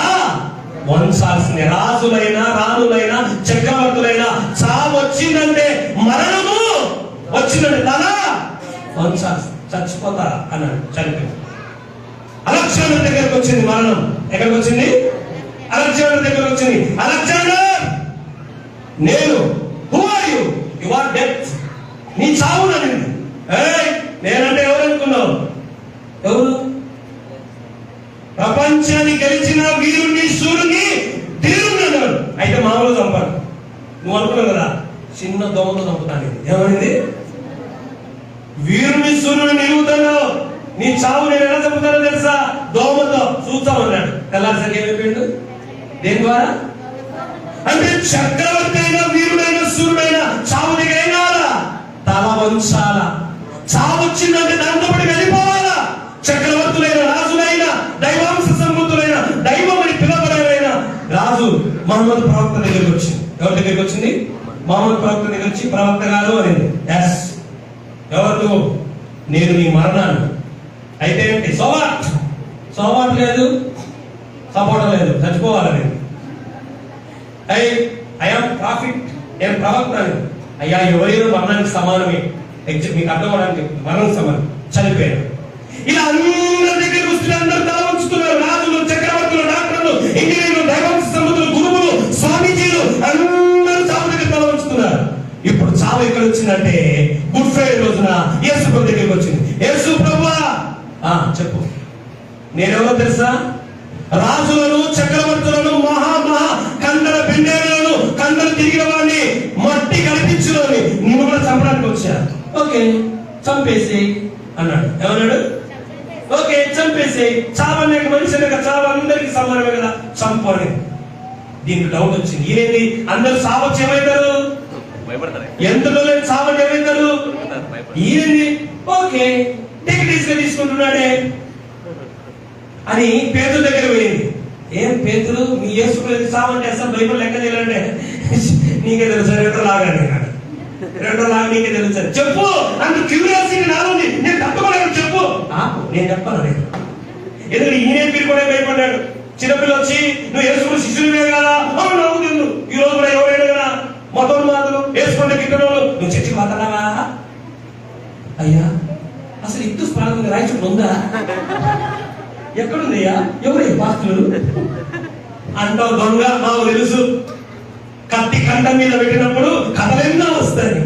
వంచాల్సిన, రాజులైనా రాణులైనా చక్రవర్తులైనా చావు వచ్చిందంటే, మరణము వచ్చిందంటే తల వంచాల్సి, చచ్చిపోతా అన్నాడు. చనిపోయి అలెగ్జాండర్ దగ్గరకు వచ్చింది మరణం. ఎక్కడికి వచ్చింది? అలెగ్జాండర్ దగ్గరకు వచ్చింది. అలెగ్జాండర్, నేను who are you? You are death. నీ చావు నన్ను. నేనంటే ఎవరు అనుకున్నావు? ఎవరు? ప్రపంచాన్ని గెలిచిన వీరుణ్ణి, సూర్యుని, తీరున్నాడు. అయితే మామూలు చంపాడు. నువ్వు అనుకున్నావు కదా, చిన్న దోమతో చంపుతాను. ఏమైంది? వీరుని, సూర్యుని నిలుగుతున్నావు. నీ చావు నేను ఎలా చంపుతానో తెలుసా? దోమతో చూస్తామన్నాడు. తెల్లారిసరికి ఏమైపోయాడు? దేని ద్వారా? అంటే చక్రవర్తి అయినా, వీరుడైనా, సూర్యుడైనా చావు దగ్గర అయినా తల వంచాల. చావు వచ్చిందంటే దాంతో పడి వెళ్ళిపోవాలా. చక్రవర్తులైన, రాజులైన, దైవాంశ సంబుద్ధులైన, దైవం అని పిలవబడైన రాజు మహమ్మద్ ప్రవక్త దగ్గరికి వచ్చింది. ఎవరి దగ్గరికి వచ్చింది? మహమ్మద్ ప్రవక్త దగ్గర వచ్చి, ప్రవక్త గారు అనింది. ఎస్, ఎవరు? నేను నీ మరణాన్ని. అయితే ఏంటి? సోవాట్ లేదు, సపోర్ట్ లేదు, చచ్చిపోవాలి. ఐఎమ్ ప్రాఫిట్, నేను ప్రవక్త. అయ్యా, ఎవరైనా మరణానికి సమానమే. మీకు అర్థం అవడానికి మరణం సమానం. చనిపోయారు. ఇలా అందరి దగ్గరికి వస్తున్న అందరూ తల వంచుతున్నారు. రాజులు, చక్రవర్తులు, డాక్టర్లు, ఇంజనీర్లు, దైవాంశ సంబుద్ధులు, గురువులు, స్వామీజీలు అందరూ చావు దగ్గర తల వంచుతున్నారు. ఇప్పుడు చావు ఎక్కడ వచ్చిందంటే గుడ్ ఫ్రైడే రోజున యేసు ప్రభు దగ్గరికి వచ్చింది. యేసు ప్రభువా, చెప్పు, నేనెవరో తెలుసా? రాజులను, చక్రవర్తులను, మహా కందర పిండేలను, కందరు తిరిగిన వాడిని, మట్టి కల్పించులోని నువ్వు కూడా చంపడానికి వచ్చా. ఓకే, చంపేసి అన్నాడు. ఏమన్నాడు? ఓకే, చంపేసి. చావు అనేక మనిషి లేక చావు అందరికి సమానమే కదా, చంపని. దీనికి డౌట్ వచ్చింది. ఈయనేది అందరు చావు వచ్చి ఏమవుతారు? ఎంతలో లేని చావని ఏమవుతారు? ఈయనది ఓకే టికెట్ తీసుకుంటున్నాడే అని పేతురు దగ్గర పోయింది. ఏం పేతురు, మీ యేసుప్రభు చావంటే అసలు బైబిల్ లెక్క చేయాలంటే నీకే తెలుసు, 2 లాగానే 2 లాగా నీకే తెలుసు. చెప్పు, అంత క్యూరియాసిటీ నాలో ఉంది. నేను తప్పకుండా చెప్పు. నేను చెప్పాను. ఎందుకంటే ఈయన పేరు కూడా భయపడ్డాడు. చిన్నపిల్ల వచ్చి, నువ్వు యేసుప్రభు శిష్యునివే కదా, నవ్వుతుంది. ఈ రోజు కూడా ఎవరైనా కదా మతోన్మాదులు, వేసుకుంటే గిట్టడోళ్ళు, నువ్వు చర్చికి పోతున్నావా? అయ్యా, అసలు ఇత్తు స్థానం రాయచూడు ఉందా? ఎక్కడుందయ్యా? ఎవరే పాస్టులు అంటావు. దొంగ, మాకు తెలుసు. కత్తి కంఠం మీద పెట్టినప్పుడు కథలెన్నో వస్తాయి.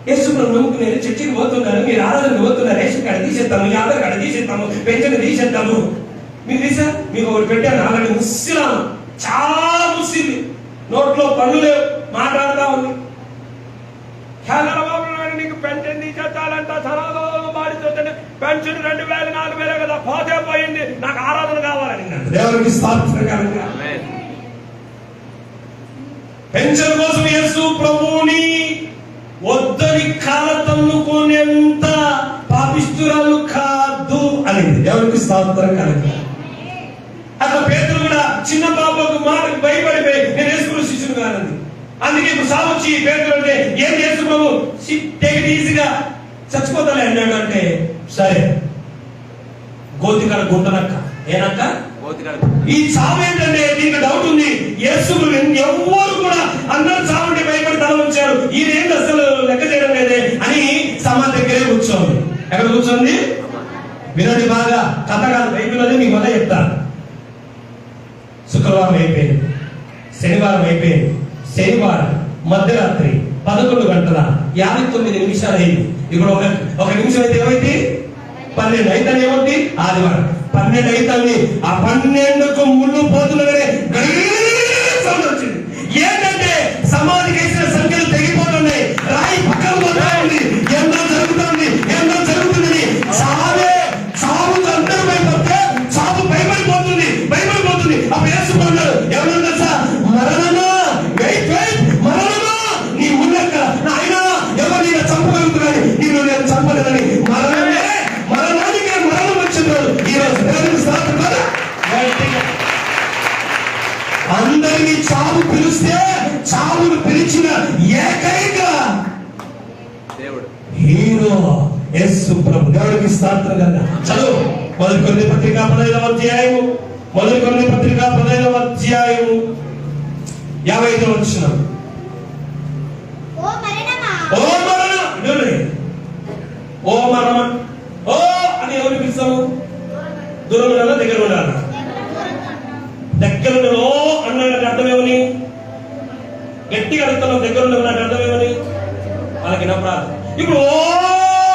యేసుప్రభు నమ్ముకు నేను చర్చికి పోతున్నాను, మీరు ఆరాధనకు పోతున్నారు, రేషన్ కార్డు తీసేస్తాము, ఈ ఆధార్ కార్డు తీసేస్తాము, పెన్షన్ తీసేస్తాము. మీకు తీసా? మీకు ఒకటి పెట్టాను ఆల్రెడీ. ముస్సిలాము, చాలా ముస్సింది. నోట్లో పళ్ళు లేవు, మాట్లాడుతా ఉంది. నీకు పెన్షన్ తీసేస్తాలంట, సరాలు మాడితే పెన్షన్ 2000 4000 కదా, పోతే పోయింది, నాకు ఆరాధన కావాలని. దేవునికి స్తోత్రం. పెన్షన్ కోసం యేసు ప్రభువుని వద్ద అందరి కాళ్ళ తన్నుకునేంత పాపిష్టురాలు కాదు అనేది దేవునికి స్తోత్రం కలుగుతుంది. అట్లా పేతురు కూడా చిన్న పాపకు మాటకు భయపడిపోయి నేను యేసుకున్న శిష్యుడు కానంది. అందుకే ఇప్పుడు సావచ్చి పేతురు అంటే ఏం చేసు ప్రభు టేక్ ఈజీగా చచ్చిపోతాలే అన్నాడు. అంటే సరే గోతికాడ గుంటనక్క ఏనక్క ఈ చావు ఏంటంటే దీనికి డౌట్ ఉంది. యేసు ఎవ్వరు కూడా అందరూ చావుంటే భయపడి తల ఉంచారు, ఈయనేంటి అసలు లెక్క చేయడం లేదే అని సమాధి దగ్గరే కూర్చోండి. ఎక్కడ కూర్చోండి వినండి బాగా, కథ కాదు బైబిల్ అది మీకు మొదలు చెప్తాను. శుక్రవారం అయిపోయింది, శనివారం అయిపోయింది, శనివారం మధ్యరాత్రి 11:59 అయింది. ఇప్పుడు ఒక నిమిషం అయితే ఏమైంది 12 అయితే ఏమవుతుంది ఆదివారం 12 అయితే ఆ 12కు ముళ్ళు పోతున్నగానే సౌండ్ వచ్చింది. ఏంటంటే సమాధికి వేసిన సంఖ్యలు తెగిపోతున్నాయి, రాయి పక్కన పోతా ఉంది, ఎంతో జరుగుతుంది ఎంతో జరుగుతుంది. చావు అందరూ భయపడితే చావు భయపడిపోతుంది. అప్పుడు వేసుకున్నాడు ఎవరు తెలుసా, మరణమా వెయిట్ మరణమా నీ ఉన్నక్క ఆయన ఎవరు నేను చంపగలుగుతున్నాడు, నేను చంపలేదని మరణానికి మరణం వచ్చింది. ఈరోజు అందరినీ చావు పిలిస్తే చావును పిలిచిన ఏకైక దేవుడు హీరో యేసు ప్రభు. దేవుడికి స్తోత్రం కదా. చదువు మొదటి కొరింథీ పత్రిక 15వ అధ్యాయము 55వ వచనం. ఓ మరణం ఓ అని ఎవరు పిలుస్తాము? దూరం ఉండాలా దగ్గర ఉండాలా? దగ్గర ఉండదు ఓ అన్నాడు అర్థం ఏమని? గట్టిగా అడుగుతున్నాం దగ్గర ఉండదు అర్థం ఏమని? వాళ్ళకి నమ్మరాదు. ఇప్పుడు ఓ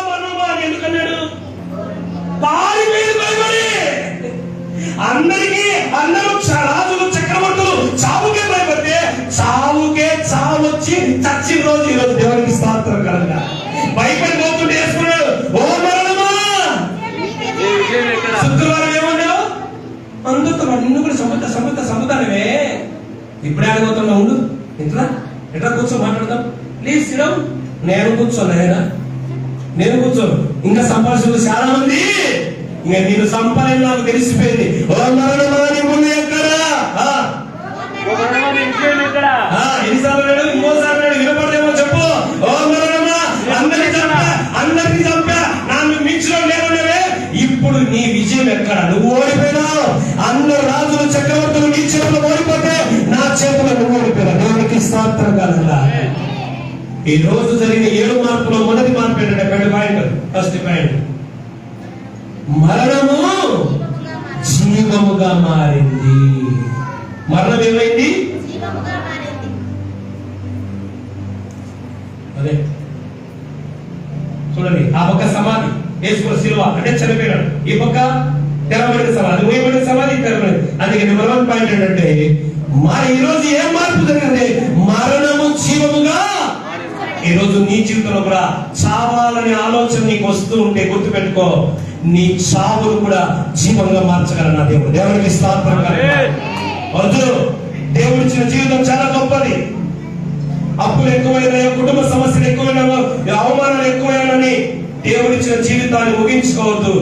మరణమా అని ఎందుకన్నాడు? పారిపోయింది భయపడి. అందరికీ అందరూ రాజులు చక్రవర్తులు చావుకే భయపడితే చావుకే చావు వచ్చి చచ్చిన రోజు ఈరోజు దేవునికి స్తోత్రం కలగా భయపడిపోతుంటే వేసుకున్నాడు ఓ మరణమా. శుక్రవారం ఏమన్నావు? అందుకు నిన్ను కూడా సముదానమే. ఇప్పుడే ఆడిపోతున్నా ఉండు, ఎట్లా కూర్చో మాట్లాడదాం ప్లీజ్ సిరం. నేను కూర్చోను నేను కూర్చోను. ఇంకా సంపాదించిన చాలా మంది ఇంకా నేను సంపాదన నాకు తెలిసిపోయింది. ఓ మరణమా నీ ముందు ఎక్కడా ఎన్నిసార్లు లేడు ఇంకోసారి లేడు వినపడదేమో చెప్పు. ఓ మరణమా అందరికి చంపా నన్ను మించిన లేవే. ఇప్పుడు నీ విజయం ఎక్కడ? నువ్వు ఓడిపోయినావు. అందరు రాజులు చక్రవర్తులు నీ చేతులు ఓడిపోతే నా చేతులు నువ్వు ఓడిపోయినా. దేవునికి స్తోత్రం కలుగుతా. ఈ రోజు జరిగిన 7 మార్పులో మొదటి మార్పు ఏంటంటే ఫస్ట్ పాయింట్ మరణము జీవముగా మారింది. మరణం ఏమైంది? అదే చూడండి, ఆ పక్క సమాధి యేసుకున్న శిలువ అంటే చనిపోయాడు, ఈ పక్క తెరబడిన సమాధి, మూయబడిన సమాధి, తెరబడింది. అందుకే నెంబర్ 1 పాయింట్ ఏంటంటే ఈ రోజు ఏం మార్పు జరిగింది? మరణము జీవముగా. ఈ రోజు నీ జీవితంలో కూడా చావాలనే ఆలోచన నీకు వస్తూ ఉంటే గుర్తుపెట్టుకో, నీ చావును కూడా జీవంగా మార్చగలరు నా దేవుడు. దేవుడికి స్తోత్రం వద్దు. దేవుడిచ్చిన జీవితం చాలా గొప్పది. అప్పులు ఎక్కువైనా, కుటుంబ సమస్యలు ఎక్కువైనా, అవమానాలు ఎక్కువైనాని దేవుడిచ్చిన జీవితాన్ని ముగించుకోవద్దు.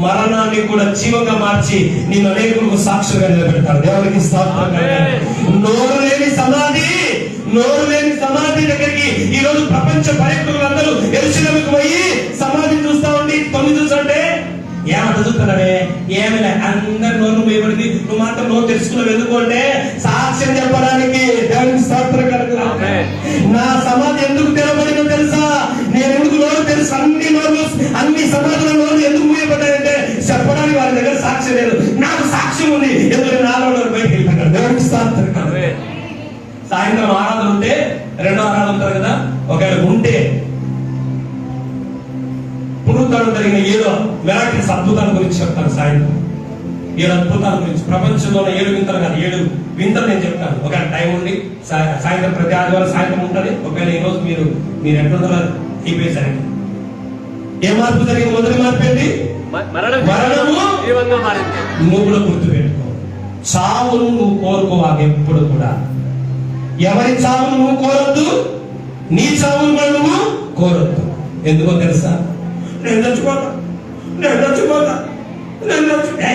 మరణాన్ని కూడా జీవంగా మార్చి నేను అనేకులకు సాక్షులుగా నిలబెడతాను. దేవుడికి స్తోత్రం. నోరు లేని సమాధి దగ్గరికి ఈ రోజు ప్రపంచ పర్యటకులందరూ యెరూషలేముకు పోయి సమాధి చూస్తా ఉండి 9 చూస్తుంటే ఏమంట చూస్తున్నావే? ఏమైనా అందరు నోరు వేయబడింది, నువ్వు మాత్రం నోరు తెలుసుకున్నావు. ఎందుకంటే సాక్ష్యం చెప్పడానికి. దేవునికి స్తోత్రం కలుగును. నా సమాధి ఎందుకు తెరబడిందో తెలుసా? నేను ఎందుకు నోరు తెలుసు. అన్ని సమాధుల నోరు ఎందుకు మూయబడ్డాయంటే చెప్పడానికి వారి దగ్గర సాక్ష్యం లేదు. నాకు సాక్ష్యం ఉంది, ఎందుకంటే నాలో బయటకు వెళ్ళిపోయాడు. దేవునికి స్తోత్రం. సాయంత్రం ఆరాధన ఉంటే 2వ ఆరాధన ఉంటారు కదా, ఒకవేళ ఉంటే పునరుద్ధరణ జరిగిన 7 వెరైటీస్ అద్భుతాల గురించి చెప్తాను. సాయంత్రం 7 అద్భుతాల గురించి, ప్రపంచంలో 7 వింతలు కాదు 7 వింతలు నేను చెప్తాను. ఒకవేళ టైం ఉండి సాయంత్రం ప్రతి ఆదివారం సాయంత్రం ఉంటుంది. ఒకవేళ ఈ రోజు మీరు ఎట్లుంటారో అయిపోయేసరికి ఏ మార్పు జరిగింది? మొదటి మార్పు ఏంటి? మరణము జీవంగా మారింది. నువ్వు కూడా గుర్తుపెట్టుకో, చావును నువ్వు కోరుకోవాలి ఎప్పుడు కూడా. ఎవరి చావును నువ్వు కోరొద్దు, నీ చావును నువ్వు కోరొద్దు. ఎందుకో తెలుసా? నేను చచ్చిపోతా, నేను చచ్చిపోతా, నేను చచ్చిపోతా.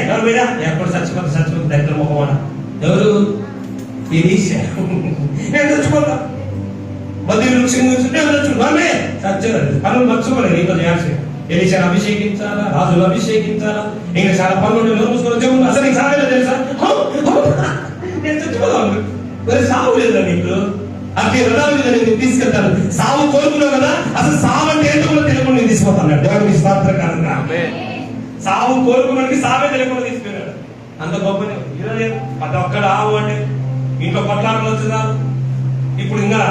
ఎప్పుడు చచ్చిపోతా దగ్గర ముఖమాన ఎవరు? ఎలీషా. నేను చచ్చిపోతా, నేను చచ్చిపోతానే చచ్చారు. పనులు మర్చిపోలేదు. ఈరోజు యాక్షన్ ఎలీషాను అభిషేకించాలా, రాజులు అభిషేకించాలా, ఇంకా చాలా పనులు మూసుకొని చెవులు. అసలు నీకు సాగలేదు తెలుసా? నేను చచ్చిపోతాను. మరి సాగు లేదా నీకు? అక్కడ రథాల మీద నేను తీసుకెళ్తాను. సాగు కోరుకున్నావు కదా, అసలు సాగు అంటే ఏంటో కూడా తెలియకుండా నేను తీసుకుపోతాను. దేవుడికి స్తోత్రకారంగా. సాగు కోరుకున్నానికి సాగే తెలియకుండా తీసుకెళ్ళాడు. అంత గొప్ప ఈరోజు ప్రతి ఒక్కడు ఆవు అంటే ఇంట్లో కొట్లాటలు వచ్చిందా? ఇప్పుడు ఇంకా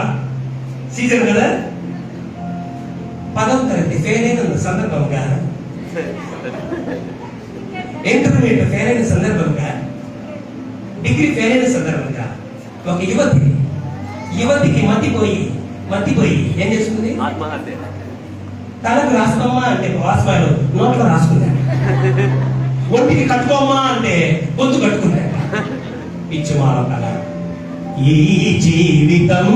సీజన్ కదా. 10వ తరగతి ఫెయిల్ అయిన సందర్భంగా, ఇంటర్మీడియట్ ఫెయిల్ అయిన సందర్భంగా, డిగ్రీ ఫెయిల్ అయిన సందర్భంగా ఒక యువతికి మట్టిపోయి ఏం చేస్తుంది? ఆత్మహత్య. తలకు రాసుకోమ్మా అంటే వాస్పాయలు నోట్లో రాసుకున్నాడు. ఒంటికి కట్టుకోమ్మా అంటే గొంతు కట్టుకున్నాడు. పిచ్చిమాల కల. ఈ జీవితం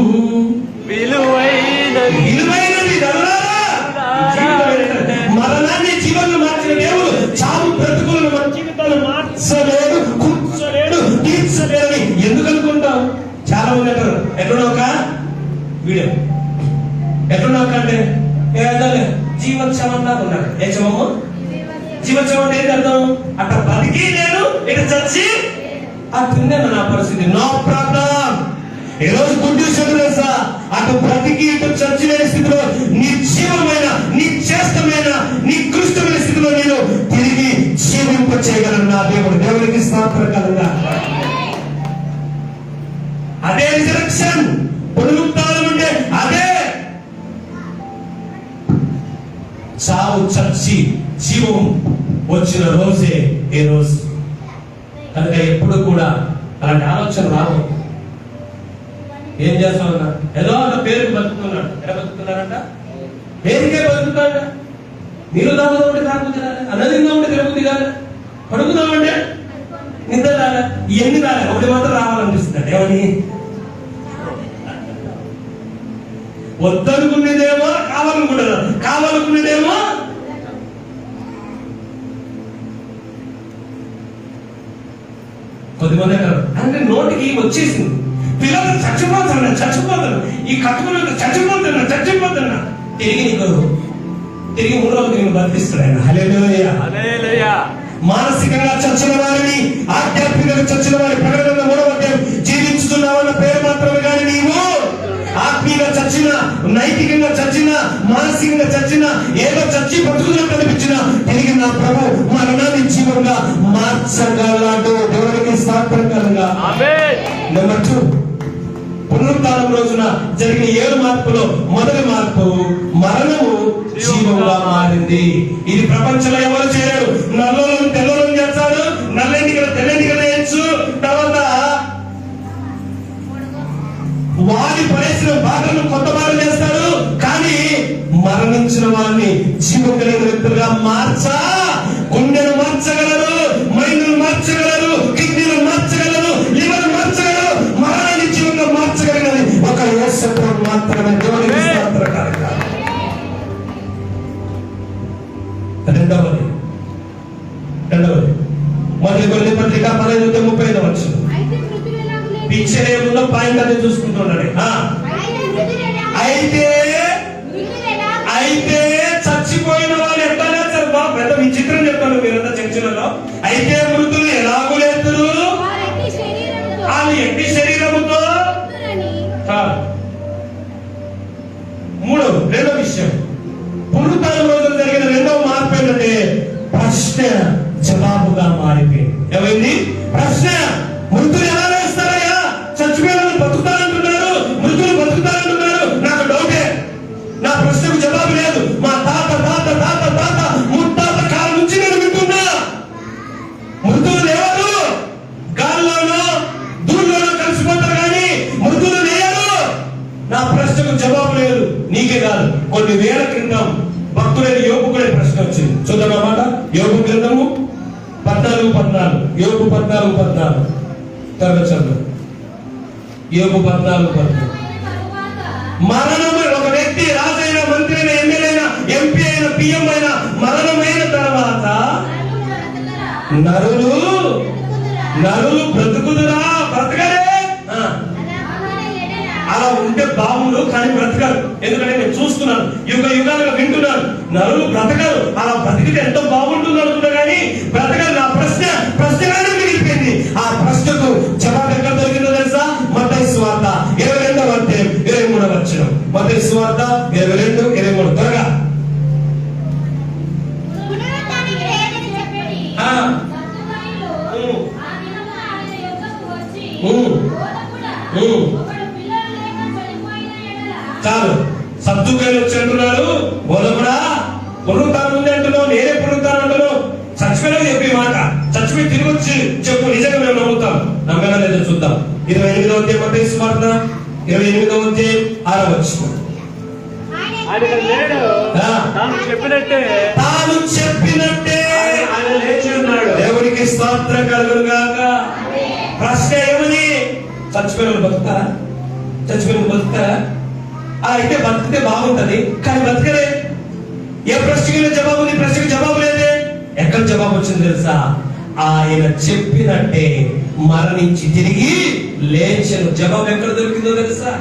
విలువైనది. మరణాన్ని జీవనం మార్చిన దేవుడు చావు బ్రతుకులను మన జీవితాలు మార్చలేడు, కూర్చోలేడు, తీర్చలేడు. ఎందుకు అనుకుంటాం? చాలా మంది అంటారు ఎట్లున్నాక వీడియో ఎట్లున్నాక అంటే ఏదో జీవోత్సవంగా ఉన్నారు. ఏ చమము? జీవోత్సవం అంటే ఏంటి అర్థం? అట్లా బతికి నేను ఇటు చచ్చి అట్లుందేనా నా పరిస్థితి. No problem. ఈ రోజు గుడ్ న్యూస్ తెలుసా? అటు బ్రతికి ఇటు చచ్చి లేని స్థితిలో నిర్జీవమైన, నిశ్చేష్టమైన, నికృష్టమైన స్థితిలో నేను తిరిగి జీవింప చేయగలను నా దేవుడు. దేవుడికి స్తోత్రకరంగా. అదే రిజరెక్షన్, పునరుత్థానం అంటే అదే. చావు చచ్చి జీవం వచ్చిన రోజే ఏ రోజు. కనుక ఎప్పుడు కూడా అలాంటి ఆలోచన రావు. ఏం చేస్తామన్నా? ఏదో అన్న పేరుకి బతుకుతున్నాడు. ఎలా బతుకుతున్నాడంట? పేరుకే బతుకుతాడు. నీరు తాగుదామంటే తాగుతున్నాడు, అన్నది తిందామంటే తిరుగుతుంది కాదు, పడుకుదామంటే నిద్ర రాలే. ఇవన్నీ రాలే, ఒకటి మాత్రం రావాలనిపిస్తున్నాడు. ఏమని? వద్దనుకునేదేమో కావాలనుకుంటారు, కావాలనుకునేదేమో. కొద్దిమంది అంటారు అంటే నోటికి వచ్చేసింది, పిల్లలు చచ్చిపోతాను, ఈ కట్టుకుని చచ్చిపోతున్నా. తిరిగి 3 రోజులు నేను బతికిస్తాడు ఆయన. హల్లెలూయా. మానసికంగా చచ్చిన వారిని, ఆధ్యాత్మికంగా చచ్చిన వారి ప్రకటన 3వ అధ్యాయం జీవించుతున్నావన్న పేరు మాత్రమే కానీ నీవు ఆత్మీయంగా చచ్చిన, నైతికంగా చచ్చిన, మానసికంగా చచ్చిన, ఏదో చచ్చి బతుకుతున్నట్టు అనిపించిన తిరిగి నా ప్రభు మరణాన్ని జీవంగా మార్చగలడు. దేవుడికి స్తోత్రకరంగా. నెంబర్ 2, పునరుత్థానం రోజున జరిగిన 7 మార్పులో మొదటి మార్పు మరణము జీవంగా మారింది. ఇది ప్రపంచంలో ఎవరు చేయరు. నల్లోలను తెల్లోలను చేస్తాడు, నల్లెంటికలు తెల్లెంటికలు వేయచ్చు. తర్వాత వారి పడేసిన బాధలను కొత్త బాధ చేస్తాడు. కానీ మరణించిన వారిని జీవం కలిగిన వ్యక్తులుగా గుండెను మార్చగలరు, మైండ్ను మార్చగలరు, కిడ్నీలు మార్చగలరు, లివర్ మార్చగలరు. మరణాన్ని జీవంగా మార్చగలిగినది ఒక యేసు మాత్రమే. దేవుడికి స్తోత్రకరంగా. రెండవది మొదటి కొరింథీ పత్రిక 15:35 పిచ్చరేములో పాయింట్ అనేది చూసుకుంటున్నాడు. అయితే చచ్చిపోయిన వాళ్ళు ఎట్లా లేస్తారు? పెద్ద విచిత్రం చెప్తాను మీరంతా చర్చలలో. అయితే మృతులు ఎలాగూ లేస్తారు? వాళ్ళు ఎట్టి శరీరముతో. 3 రెండో విషయం, పునరుత్థానం రోజున జరిగిన రెండవ మార్పు ఏంటంటే ప్రశ్న జవాబుగా మారిపోయింది. ఏమైంది? ప్రశ్న. మృతులు ఎలా వేస్తారయ్యా? చచ్చిపోయిన బతుకుతారంటున్నారు, మృతులు బతుకుతారంటున్నారు. నాకు డౌటే. నా ప్రశ్నకు జవాబు లేదు. మా తాత ముత్తాత కాలం నుంచి నేను వింటున్నా. మృతులు లేవరు, గాల్లోనో దూరంలోనో కలిసిపోతారు కానీ మృతులు లేరు. నా ప్రశ్నకు జవాబు లేదు. నీకే కాదు, కొన్ని వేల క్రితం భక్తుడైన యోబు కూడా ప్రశ్న వచ్చింది. చూద్దాం అన్నమాట. యోబు గ్రంథము 14:14. యోబు 14:14 త్వరగా చదువు. యోబు 14:14. మరణము ఒక వ్యక్తి రాజైన, మంత్రి అయిన, ఎమ్మెల్యే అయినా, ఎంపీ అయిన, పిఎం అయినా మరణమైన తర్వాత నరులు బ్రతుకుదురా? బ్రతకలే. అలా ఉంటే బాగుండు, కానీ బ్రతకరు. ఎందుకంటే నేను చూస్తున్నాను, యుగాలుగా వింటున్నాను, నరులు బ్రతకరు. అలా బ్రతికితే ఎంతో బాగుంటుంది అనుకున్నా కానీ బ్రతకరు. నా ప్రశ్నగానే మిగిలిపోయింది. ఆ ప్రశ్నకు జవాబు ఎక్కడ దొరికిందో తెలుసా? మత్తయి సువార్త 22వ అధ్యాయం 23వ వచనం. మత్తయి సువార్త 22:23. త్వరగా. చాలు. సద్దుకాయలు వచ్చి అంటున్నారు, బోధకుడా పునరుత్థానం ఉంది అంటున్నావు, నేనే పునరుత్థానం అంటున్నావు. చచ్చిపోయినా చెప్పి మాట, చచ్చిపోయి తిరిగి వచ్చి చెప్పు, నిజంగా మేము నమ్ముతాం. నమ్మేలా లేదో చూద్దాం. 28వ అధ్యాయం మత్తయి సువార్త 28వ అధ్యాయం 6వ వచనం. ఆయన లేడు, తాను చెప్పినట్టే ఆయన లేచి ఉన్నాడు. దేవునికి స్తోత్రం కలుగును గాక. ప్రశ్న ఏమని? చచ్చిపోయిన బతుకుతారా? అయితే బతికితే బాగుంటది, కానీ బతకలే. ఏ ప్రశ్నకి జవాబు ఉంది? ప్రశ్నకి జవాబు లేదే. ఎక్కడ జవాబు వచ్చింది తెలుసా? ఆయన చెప్పినట్టే మరణించి తిరిగి లేచను. జవాబు ఎక్కడ దొరికిందో తెలుసా?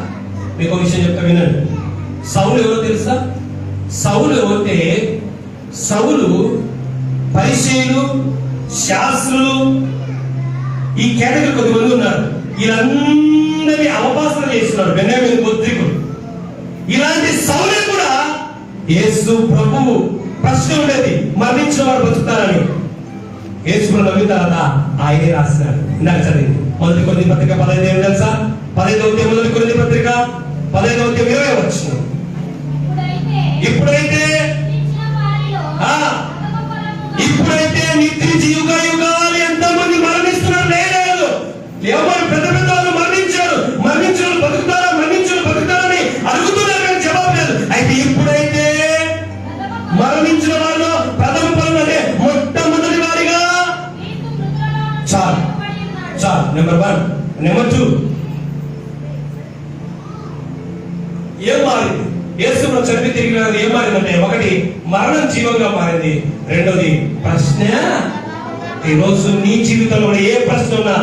మీకు ఒక విషయం చెప్తా వినండి. సౌలు ఎవరో తెలుసా? సౌలు పరిసయ్యులు, శాస్త్రులు, ఈ కేటగిరీ కొద్దిమంది ఉన్నారు. వీళ్ళందరినీ అవపాసన చేస్తున్నారు బెన్యామీను గోత్రీకులు. ఇలాంటి సౌలే కూడా యేసు ప్రభువు ప్రశ్న ఉండేది, మరణించిన వారు బతుకుతారని. యేసు నమ్మిన తర్వాత ఆయనే రాసినాడు. ఇందాక చదివింది మొదటి కొరింథీ పత్రిక 15 తెలుసా? 15వ అధ్యాయం మొదటి కొరింథీ పత్రిక 15వ అధ్యాయం 20వ వచనం. ఇప్పుడైతే నిద్రించి యుగాలు ఎంతమంది మరణిస్తున్నారు? లేదు. ఎవరు పెద్ద వాళ్ళు మరణించారు, మరణించిన బతుకుతారని అడుగుతున్నారు, కానీ జవాబు లేదు. అయితే ఇప్పుడైతే మరణించిన వాళ్ళు ప్రథమ ఫలం అంటే మొట్టమొదటి వారిగా చాలు. నెంబర్ 1. నెంబర్ 2, ఏం మారింది? యేసు చనిపోయి తిరిగి ఏం మారిందంటే, ఒకటి మరణం జీవంగా మారింది. రెండోది ప్రశ్న. ఈరోజు నీ జీవితంలో ఏ ప్రశ్న ఉన్నా,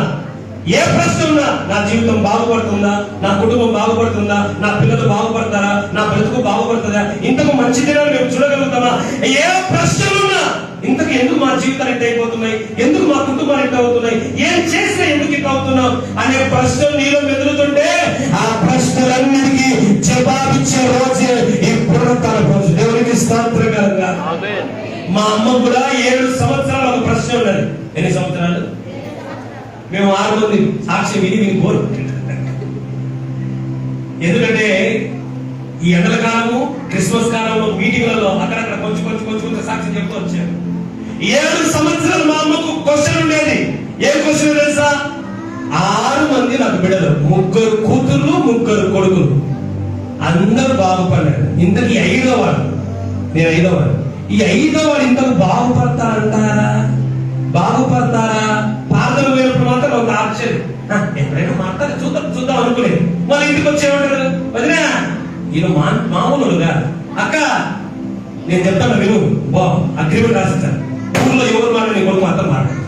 నా జీవితం బాగుపడుతుందా? నా కుటుంబం బాగుపడుతుందా? నా పిల్లలు బాగుపడతారా? నా బ్రతుకు బాగుపడుతుందా? ఇంతకు మంచి దినాలు మేము చూడగలుగుతామా? ఏ ప్రశ్నలున్నా, ఇంతకు ఎందుకు మా జీవితాలు ఎంత అయిపోతున్నాయి, ఎందుకు మా కుటుంబాలు ఎంత అవుతున్నాయి, ఏం చేసినా ఎందుకు ఇంత అవుతున్నాం అనే ప్రశ్నలు నీలో మెదులుతుంటే, ఆ ప్రశ్నలన్నిటికీ జవాబిచ్చే రోజే ఈ పునరుత్థాన రోజు. దేవునికి స్తోత్రకరంగా. మా అమ్మ కూడా 7 సంవత్సరాలు ఒక ప్రశ్న ఉన్నది. ఎన్ని సంవత్సరాలు? మేము 6 మంది సాక్ష్యం విని కోరు. ఎందుకంటే ఈ ఎండల కాలము, క్రిస్మస్ కాలంలో మీటింగ్లలో అక్కడక్కడ కొంచెం సాక్ష్యం చెప్తూ వచ్చారు. 7 సంవత్సరాలు మా అమ్మకు క్వశ్చన్ ఉండేది. ఏ క్వశ్చన్ తెలుసా? 6 మంది నాకు బిడ్డలు, 3 కూతుర్లు, 3 కొడుకులు, అందరూ బాగుపడ్డారు. ఇంతకీ 5వ వాడు, నేను 5వ వాడు. ఈ 5వ వాడు ఇంతకు బాగుపడతారా? ప్రార్థన పోయినప్పుడు మాత్రం ఒక ఆశ్చర్యం, ఎప్పుడైనా మాట్లాడి చూద్దాం అనుకునేది. మన ఇంటికి వచ్చేవాడు, వదినా ఈయన మామూలుగా అక్క నేను చెప్తాను విను, అగ్రిమెంట్ రాసిస్తాను. ఊళ్ళో ఎవరు మాట నీ కొడుకు మాత్రం మాట్లాడు,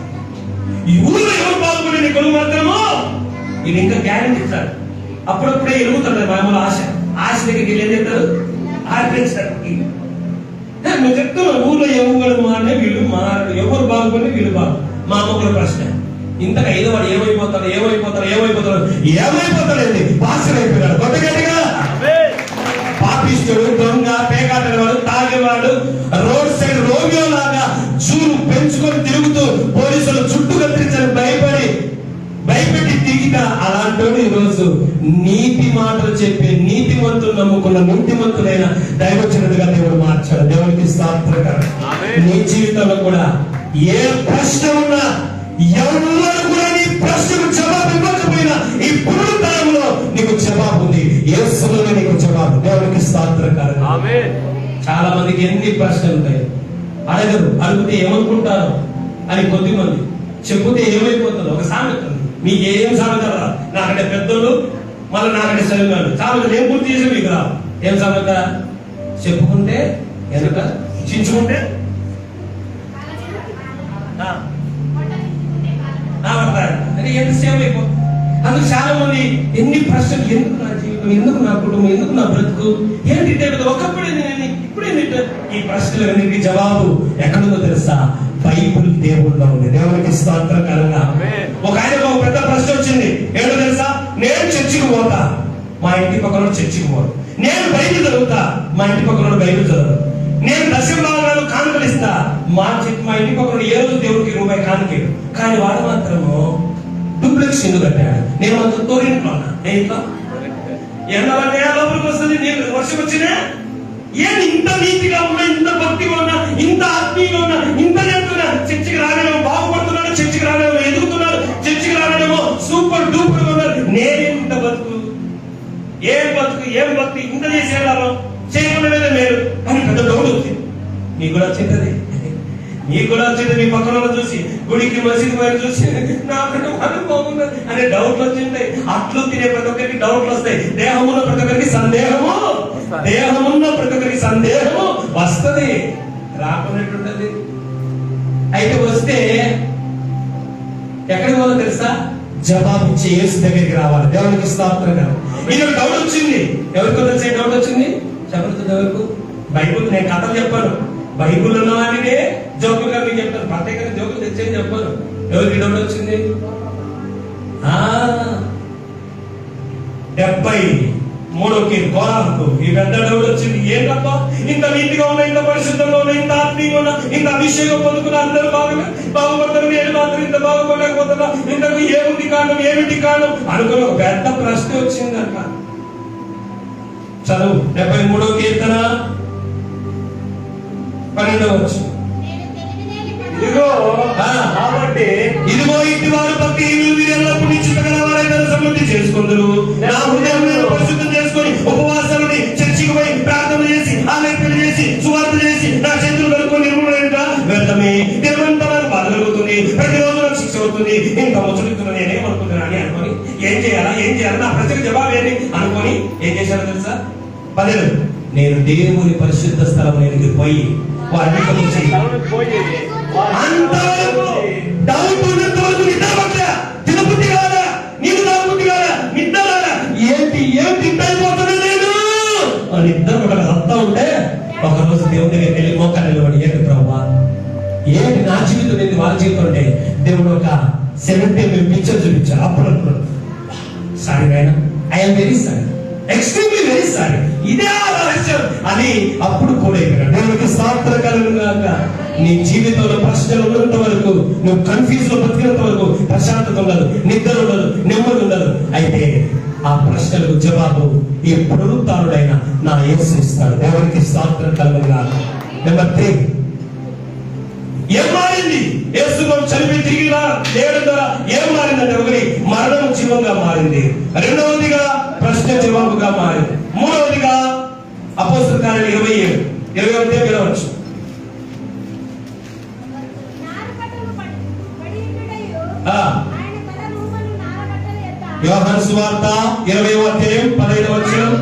ఈ ఊళ్ళో ఎవరు బాగుపడే నీ కొడుకు మాత్రమో ఈయన ఇంకా గ్యారెంటీ ఇస్తాడు. అప్పుడప్పుడే ఎరుగుతాడు మామూలు ఆశ దగ్గరికి వెళ్ళి ఏం చెప్తారు? ఆర్పిస్తారు. నువ్వు చెప్తున్నావు ఊళ్ళో ఎవరు మానే వీళ్ళు మారు, ఎవరు బాగుపడి వీళ్ళు బాగు. మా అమ్మకుల ప్రశ్న, ఇంతకు 5వ వాడు ఏమైపోతాడండి? పాస్టర్ అయిపోయినాడు. కొట్టగట్టిగా పాపిస్తుడు, దొంగ, పేకాటవాడు, తాగేవాడు, రోడ్ సైడ్ రోమియో లాగా జూలు పెంచుకొని తిరుగుతూ పోలీసులు చుట్టూ కత్తిరించని భయపెట్టి తిరిగిన అలాంటి ఈరోజు నీతి మాటలు చెప్పి నీతిమంతులు నమ్ముకున్న నీతిమంతులైన దైవజనుడిగా దేవుడు మార్చాడు. దేవునికి స్తోత్రం. నీ జీవితంలో కూడా ఏ ప్రశ్న ఉన్నా, ఎవరు కూడా నీ ప్రశ్నకు జవాబు ఇవ్వకపోయినా ఈ పునరుత్థానంలో నీకు జవాబు ఉంది. యేసులోనే నీకు జవాబు. దేవునికి స్తోత్రం. చాలా మందికి ఎన్ని ప్రశ్నలు ఉంటాయి, అడిగితే ఏమనుకుంటారో అని కొద్దిమంది, చెబితే ఏమైపోతుందో. ఒక సామెత, మీకు ఏం సామెత నాకంటే పెద్దోళ్ళు మళ్ళీ నాకంటే చదివాను సామెతలు ఏం పూర్తి చేసావు మీకు రా ఏం సామెత చెప్పుకుంటే ఎందుక చించుకుంటే అంటే ఎంత సేవ అయిపో అందుకు చాలా మంది ఎన్ని ప్రశ్నలు ఎందుకు నా జీవితం ఎందుకు నా కుటుంబం ఎందుకు నా బ్రతుకు ఏంటి ఒకప్పుడే నేను ఇప్పుడే ఈ ప్రశ్నలన్నింటికి జవాబు ఎక్కడుందో తెలుసా బైబుల్ దేవుల్లో ఉంది దేవునికి స్తోత్రకరంగా ఒక ఆయనకు ఒక పెద్ద ప్రశ్న వచ్చింది ఏంటో తెలుసా నేను చర్చికి పోతా మా ఇంటి పక్కన చర్చికి పోరు నేను బైబిల్ చదువుతా మా ఇంటి పక్కన బైబిల్ చదవరు నేను దశంభాగాలు కానుకలు ఇస్తా మా ఇంటి పక్కన ఏ రోజు దేవుడికి రూపాయి కానుకేడు కానీ వాడు మాత్రము డూప్లెక్స్ ఎందుకు కట్టాడు నేను అంత తోరింట్లో ఉన్నా ఇంట్లో ఎండవన్నీ లోపలికి వస్తుంది నేను వర్షం వచ్చినా ఏది ఇంత నీతిగా ఉన్నా ఇంత భక్తిగా ఉన్నా ఇంత ఆత్మీయంగా ఉన్నా ఇంత చెప్తున్నా చర్చికి రాలేమో బాగుపడుతున్నాడు చర్చికి రాలేమో ఎదుగుతున్నాడు చర్చికి రాలేమో సూపర్ డూపర్ గా ఉన్నారు నేనేంత బతుకు ఏం భక్తి ఇంత చేసేలాలో చేయకుండా మేలు అని పెద్ద డౌట్ వచ్చింది మీకు కూడా వచ్చింది మీ పక్కన చూసి గుడికి మసీదు పైన చూసి నాకంటే వాళ్ళు బాగున్నది అనే డౌట్లు వచ్చింటాయి అట్లు తినే ప్రతి ఒక్కరికి డౌట్లు వస్తాయి దేహమున్న ప్రతి ఒక్కరికి సందేహము వస్తుంది రాకున్నట్టుంటది అయితే వస్తే ఎక్కడికి పోదో తెలుసా జవాబు ఇచ్చే యేసు దగ్గరికి రావాలి దేవునికి స్తోత్రంగా ఇది డౌట్ వచ్చింది ఎవరికి వచ్చే డౌట్ వచ్చింది చెప్పలేదు ఎవరికి బైబుల్ నేను కథలు చెప్పాను బైబుల్ ఉన్న వాటినే జోకులుగా మీకు చెప్తాను ప్రత్యేకంగా జోకులు తెచ్చేది చెప్పాను ఎవరికి డౌట్ వచ్చింది 73 కోరాకు ఈ పెద్ద డౌట్ వచ్చింది ఏంటప్ప ఇంత నీతిగా ఉన్నా ఇంత పరిశుద్ధంగా ఉన్నా ఇంత ఆత్మీయంగా ఉన్నా ఇంత అభిషేకం పొందుకున్నా అందరూ బాగుపడతారు నేను మాత్రం ఇంత బాగుపడకపోతున్నా ఇంతకు ఏమిటి కారణం అనుకుని ఒక పెద్ద ప్రశ్న వచ్చిందంట చదువు 73వ కీర్తన 12వ వచనం ఇదిగో ఇటు వారు భక్తి వీరెల్లప్పుడు నిశ్చిత గలవారైన సమృద్ధి చేసుకుందరు నా హృదయం పరిశుద్ధం చేసుకొని ఉపవాసాలని చర్చికి పోయి ప్రార్థన చేసి ఆలయలు చేసి సువార్త చేసి నా చేతులు కలుపుకొని నిర్మూలన వ్యర్థమే నిర్మంతరాలు బాధ కలుగుతుంది ప్రతిరోజు నాకు శిక్ష అవుతుంది ఇంత ముచ్చుడుతున్నా నేనేమనుకుంటున్నా అని అనుకొని ఏం చేయాలా నా ప్రశ్నకు జవాబు ఏంటి అనుకొని ఏం చేశారో తెలుసా 12 నేను దేవుని పరిశుద్ధ స్థలం నేను పోయి వారిని అంతవరకు డౌట్ ఉన్నంత వరకు నిద్ర పట్టా తినబుద్ధి కాదా నీకు తాగుబుద్ధి కాదా నిద్ర కాదా ఏంటి అయిపోతున్నా నేను నిద్ర పడక సత్తా ఉంటే ఒక రోజు దేవుడి దగ్గరికి వెళ్ళి మోకాలు నిలబడి ఏంటి ప్రభా ఏంటి నా జీవితం ఏంటి వాళ్ళ జీవితం అంటే దేవుడు ఒక 70 mm పిక్చర్ చూపించారు అప్పుడు సారీ నాయన I'm very sorry extremely very sorry ఇదే రహస్యం అని అప్పుడు కూడా దేవుడికి స్తోత్రం కలుగుగాక నీ జీవితంలో ప్రశ్నలు ఉన్నంత వరకు నువ్వు కన్ఫ్యూజ్ లో బతికినంత వరకు ప్రశాంతత ఉండదు నిద్ర ఉండదు నెమ్మది ఉండదు అయితే ఆ ప్రశ్నలకు జవాబు ఈ పునరుత్థానుడైన నా యేసు ఇస్తాడు దేవుడికి స్తోత్రం కలుగుగాక నెంబర్ 3 ఏం మారింది యేసు చనిపోయి తిరిగి లేయడం ద్వారా ఏం మారిందంటే ఒకటి మరణం జీవంగా మారింది రెండవదిగా ప్రశ్న జవాబుగా మారింది మూడవదిగా అపోస్తలుల కార్యాలు 27 పిలవచ్చు యోహాను సువార్త 20వ అధ్యాయం 15వ వచనం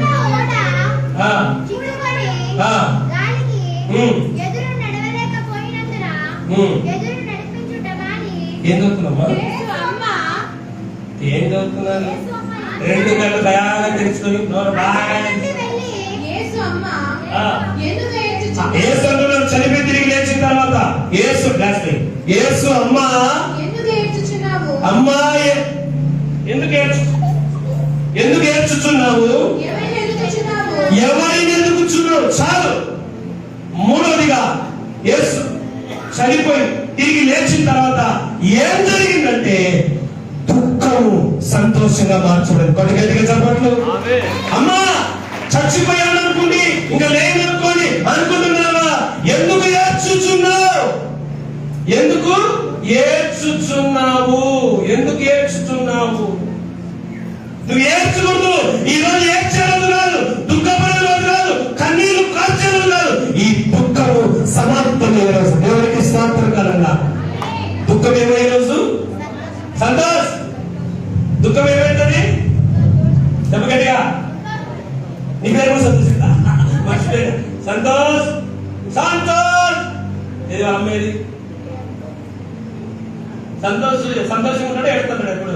ఏం చదువుతున్నామా ఏం చదువుతున్నారు 2 కళ్ళు బాగా తెలుసుకొని చనిపోయి తిరిగి లేచిన తర్వాత యేసు అమ్మా ఎందుకు ఏడ్చుచున్నావు ఎవరిని ఎందుకుచున్నావు చాలు మూడవదిగా యేసు చనిపోయి తిరిగి లేచిన తర్వాత ఏం జరిగిందంటే దుఃఖము సంతోషంగా మార్చడం కొడుగట్టిగా చెప్పట్లు అమ్మా చచ్చిపోయాను అనుకుంది ఇంకా లేదనుకోని అనుకుంటున్నావా ఎందుకు ఏడ్చుచున్నావు నువ్వు ఏడ్చకూడదు ఈ రోజు ఏడ్చే రోజు కాదు దుఃఖపడే రోజు కాదు కన్నీళ్లు కార్చే రోజు కాదు ఈ దుఃఖము సమాప్తమైన రోజు దేవునికి స్తోత్రకరంగా దుఃఖం ఏమయ్యే రోజు సంతోష్ దుఃఖం ఏమైతుంది చెప్పగట్టిగా నీ పేరు కూడా సంతోష్ కదా? మర్చిపోయినా. సంతోష్ సంతోష్ ఏది అమ్మేది సంతోషంగా ఉన్నాడు, ఏడుతున్నాడు ఎప్పుడు.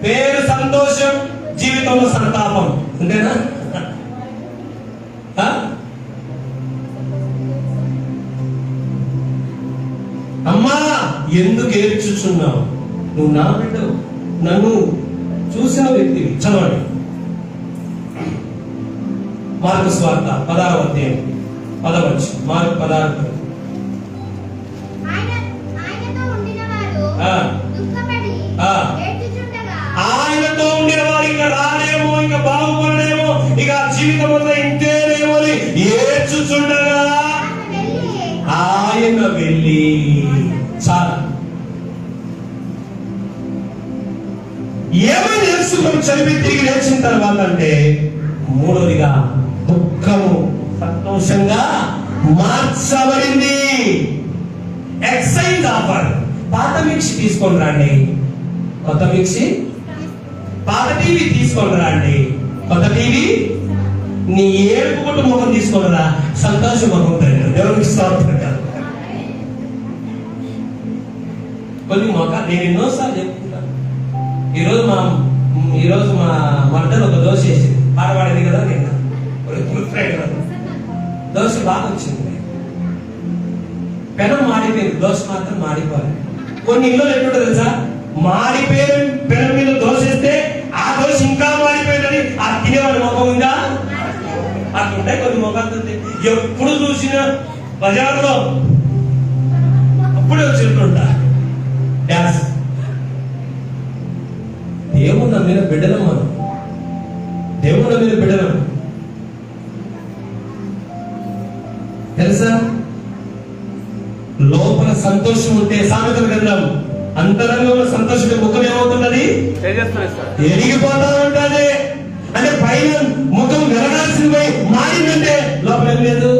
పేరు సంతోషం, జీవితంలో సంతాపం, అంతేనా? అమ్మా ఎందుకు ఏడ్చుచున్నావు? నువ్వు నా బిడ్డవు, నన్ను చూసిన వ్యక్తివి. చదవండి మార్కు స్వార్త 16వ అధ్యాయం 10వ వచనం. మార్కు 16. ఆయనతో ఉండిన వారు ఇంకా రాలేమో, ఇంకా బాగుపడలేమో, ఇక జీవితం అంతా ఇంతేనేమో అని ఏడ్చుచుండగా ఆయన వెళ్ళి చాలా ఏమని తెలుసుకొని చదివి తిరిగి లేచిన తర్వాత అంటే మూడోదిగా దుఃఖము సంతోషంగా మార్చబడింది. Excise offer. పాత మిక్సీ తీసుకొని రండి, కొత్త మిక్సీ. పాత టీవీ తీసుకొని రండి, కొత్త టీవీ. నీ ఏడుపు కొట్టు ముఖం తీసుకున్నదా సంతోష ముఖం ఉంటుంది. దేవునికి స్తోత్రం. కొన్ని మొఖం నేను ఎన్నోసార్లు చెప్తున్నాను. ఈరోజు మా మర్దలు ఒక దోశ వేసింది, పాడవాడేది కదా. నిన్న దోశ బాగా వచ్చింది, పెనం మాడిపోయింది, దోశ మాత్రం మాడిపోవాలి. కొన్ని ఇళ్ళు ఎట్లుంటుంది తెలుసా, మాడిపోయిన పెనం మీద దోశ వేస్తే ఆ దోశ ఇంకా మాడిపోయిందని ఆ తినేవాడి ముఖం ఉందా? అట్లుంటాయి కొన్ని ముఖాలు. ఎప్పుడు చూసినా బజార్లో అప్పుడే వచ్చినట్టుంటా. దేవుడు నా మీద బిడ్డలం, మనం దేవుడు నా మీద బిడ్డలం తెలుసా. లోపల సంతోషం ఉంటే సామెతల గ్రంథం అంతరంగంలో సంతోషం ముఖం ఏమవుతున్నది? ఎరిగిపోతా ఉంటుంది. అంటే పైన ముఖం వెలగాల్సింది పోయి మారిందంటే లోపల ఏం లేదు.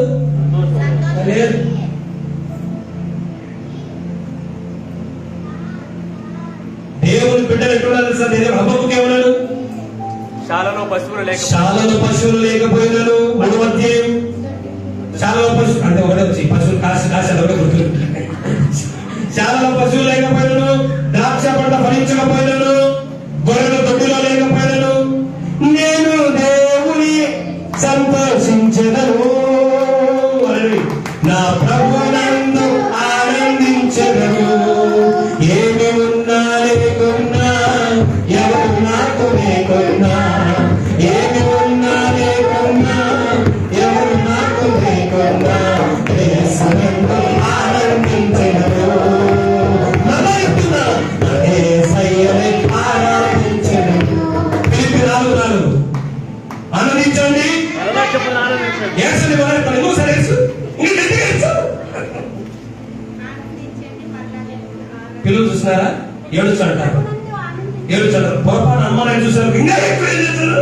దేవుని బిడ్డలు ఎట్టున్నారు సార్? నేను హబ్బుకి ఏమన్నాడు? శాలలో పశువులు లేకపోయినాను. 3వ అధ్యాయం. శాలలో పశువులు అంటే ఒకటే వచ్చి పశువులు కాసి ఒకటే గుర్తు. శాలలో పశువులు లేకపోయినాను, ద్రాక్ష పంట ఫలించకపోయినాను, గొర్రెలు దొడ్డిలో లేకపోయినాను, నేను దేవుని సంతోషించెదను, నా ప్రభునందు ఆనందించెదను. ఏమి ఉన్నా లేకున్నా, ఎవరు నాకు లేకున్నా, ఏమి ఉన్నా లేకున్నా, ఎవరు నాకు లేకున్నా, యేసునందు ఆనందించెదను. ఆనందించండి. పిల్లలు చూసినారా? ఏడుచుంటారు. పొరపాటు అమ్మాయిని చూసారు, ఇంకా ఎక్కువ ఏం చేస్తారు.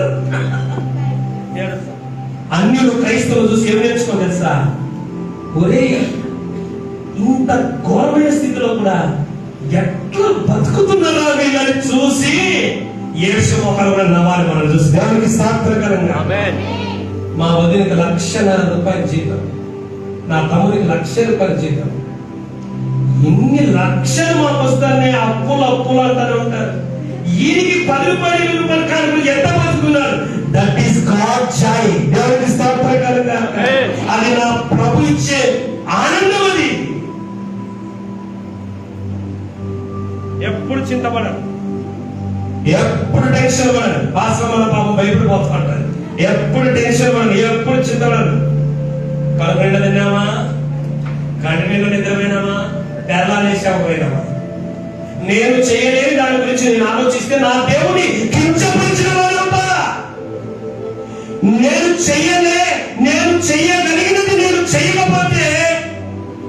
అన్యులు క్రైస్తవులు చూసి ఏం నేర్చుకోని తెలుసా? ఒరే ఇంత ఘోరమైన స్థితిలో కూడా ఎట్లా బతుకుతున్నారా వీళ్ళని చూసి ఏడ్చే మొక్కలు కూడా నవ్వాలి మనం చూసి. దేవునికి సాత్రకరంగా. మా వదినకి 1,50,000 రూపాయల జీతం, నా తమ్ముడికి 1,00,000 రూపాయల జీతం. ఎన్ని లక్షలు మాకు వస్తారనే అప్పులు అంటారు ఉంటారు. ఈయనకి 10 రూపాయలు 20 రూపాయలు కానీ ఎంత బతుకున్నారు. That is God joy. దేవునికి సాత్రకరంగా. అది నా ప్రభు ఇచ్చే ఆనందం. అది ఎప్పుడు చింతపడరు, ఎప్పుడు టెన్షన్ పడరు. పాశ్రమాల పాపం భయపడిపోతూ ఉంటారు. ఎప్పుడు టెన్షన్ పడరు, ఎప్పుడు చింతపడరు. కడుపు నిండా తిన్నామా, కంటి మీద నిద్రపోయినామా, తెల్లాలేసాకపోయినామా, నేను చేయలేని దాని గురించి నేను ఆలోచిస్తే నా దేవుని కించపరిచిన వాడు ఉంటారా? నేను చెయ్యగలిగినది నేను చేయకపోతే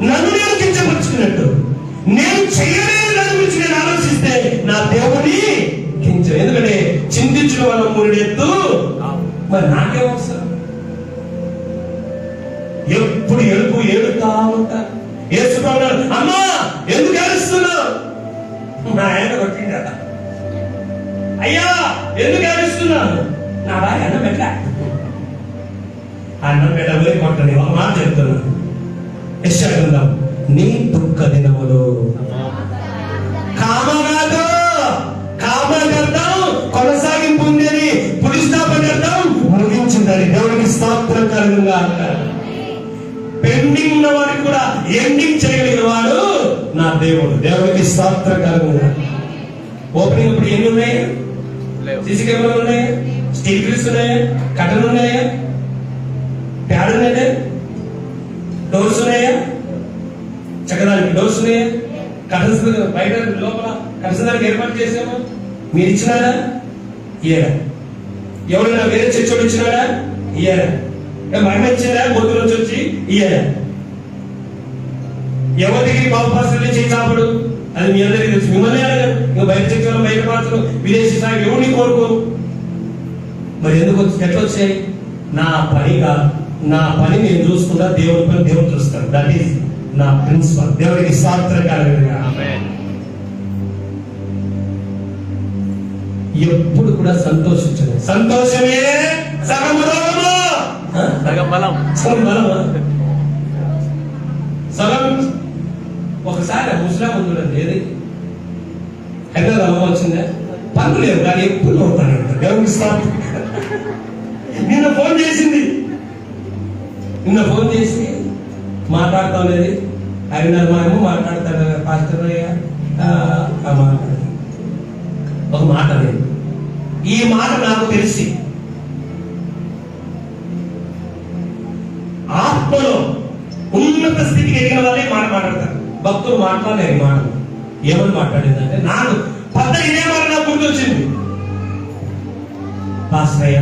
నన్ను నేను కించపరుచుకున్నట్టు. నేను చెయ్యలేని దాని గురించి నేను ఆలోచిస్తే నా దేవుని ఎందుకంటే చింతించిన వాళ్ళ మూడు ఎత్తు. మరి నాకేం అవసరం? ఎప్పుడు ఏడుతా ఉంటా. ఏసుకున్నాడు, అమ్మా ఎందుకు ఏడుస్తున్నావు? నా ఆయన కొట్టిండట. అయ్యా ఎందుకు ఏడుస్తున్నాను? నా భార్య అన్నం పెట్టా, అన్నం పెట్టబోయి కొట్టని ఒక మాట చెప్తున్నాను. యెషయా గ్రంథం, నీ దుఃఖ దినములు కామగాదు, కామగర్థం కొనసాగింపు ఉందని పులిస్తాపగర్థం ముగించిందని దేవునికి స్తోత్రం కలుగుగా. పెండింగ్ ఉన్న వారికి కూడా ఎండింగ్ చేయగలిగిన వాడు నా దేవుడు. దేవునికి స్తోత్రం కలుగుగా. ఓపెనింగ్ ఇప్పుడు ఎన్ని ఉన్నాయి? సీసీ కెమెరాలు ఉన్నాయా? స్టీల్ గ్రిల్స్ ఉన్నాయా? కట్టలు ఉన్నాయా? ప్యాడ్ ఉన్నాయా? డోర్స్ ఉన్నాయా? చక్కదానికి డోర్స్ ఉన్నాయా? కటన్స్ బయట లోపల కటన్స్ దానికి ఏర్పాటు చేసాము. మీరు ఇచ్చినారా? ఇయ్యరా? ఎవరైనా వేరే చర్చోడు ఇచ్చినాడా? ఇయ్యరా? మహిమ ఇచ్చారా? గొంతుల నుంచి వచ్చి ఇయ్యరా? ఎవరికి బాబు పాస్టర్లు చేయి చాపడు, అది మీ అందరికీ తెలుసు. మిమ్మల్ని అడగరు. ఇంకా బయట చర్చలు, బయట పాత్రలు, విదేశీ స్థాయి ఎవరిని కోరుకోరు. మరి ఎందుకు ఎట్లా వచ్చాయి? నా పనిగా, నా పని నేను చూసుకుంటా, దేవుడి పని దేవుడు చూస్తాను. దట్ ఈస్ నా ప్రిన్సిపల్. దేవుడికి సాత్రకాలుగా. ఎప్పుడు కూడా సంతోషించండి. సంతోషమే సగం రోగము, సగం బలం. సగం బలమా? సగం. ఒకసారి ముస్లాం చూడండి, ఏది హైదరాబాద్ అమ్మ వచ్చిందా? పనులు లేవు కానీ ఎప్పుడు నవ్వుతాను. దేవుడికి సాత్ర. నిన్న ఫోన్ చేసింది, నిన్న ఫోన్ చేసి మాట్లాడతాం లేదు. ఐదున్నర మా ఏమో మాట్లాడతాడు పాస్టర్ మాట్లాడు. ఒక మాట లేదు. ఈ మాట నాకు తెలిసి ఆత్మలో ఉన్నత స్థితికి ఎదిగిన వాళ్ళే మాట మాట్లాడతారు. భక్తులు మాట్లాడలేరు. మాట ఏమని మాట్లాడిందంటే, నాకు పెద్ద ఇదే మాట నాకు గుర్తొచ్చింది. పాస్టయ్య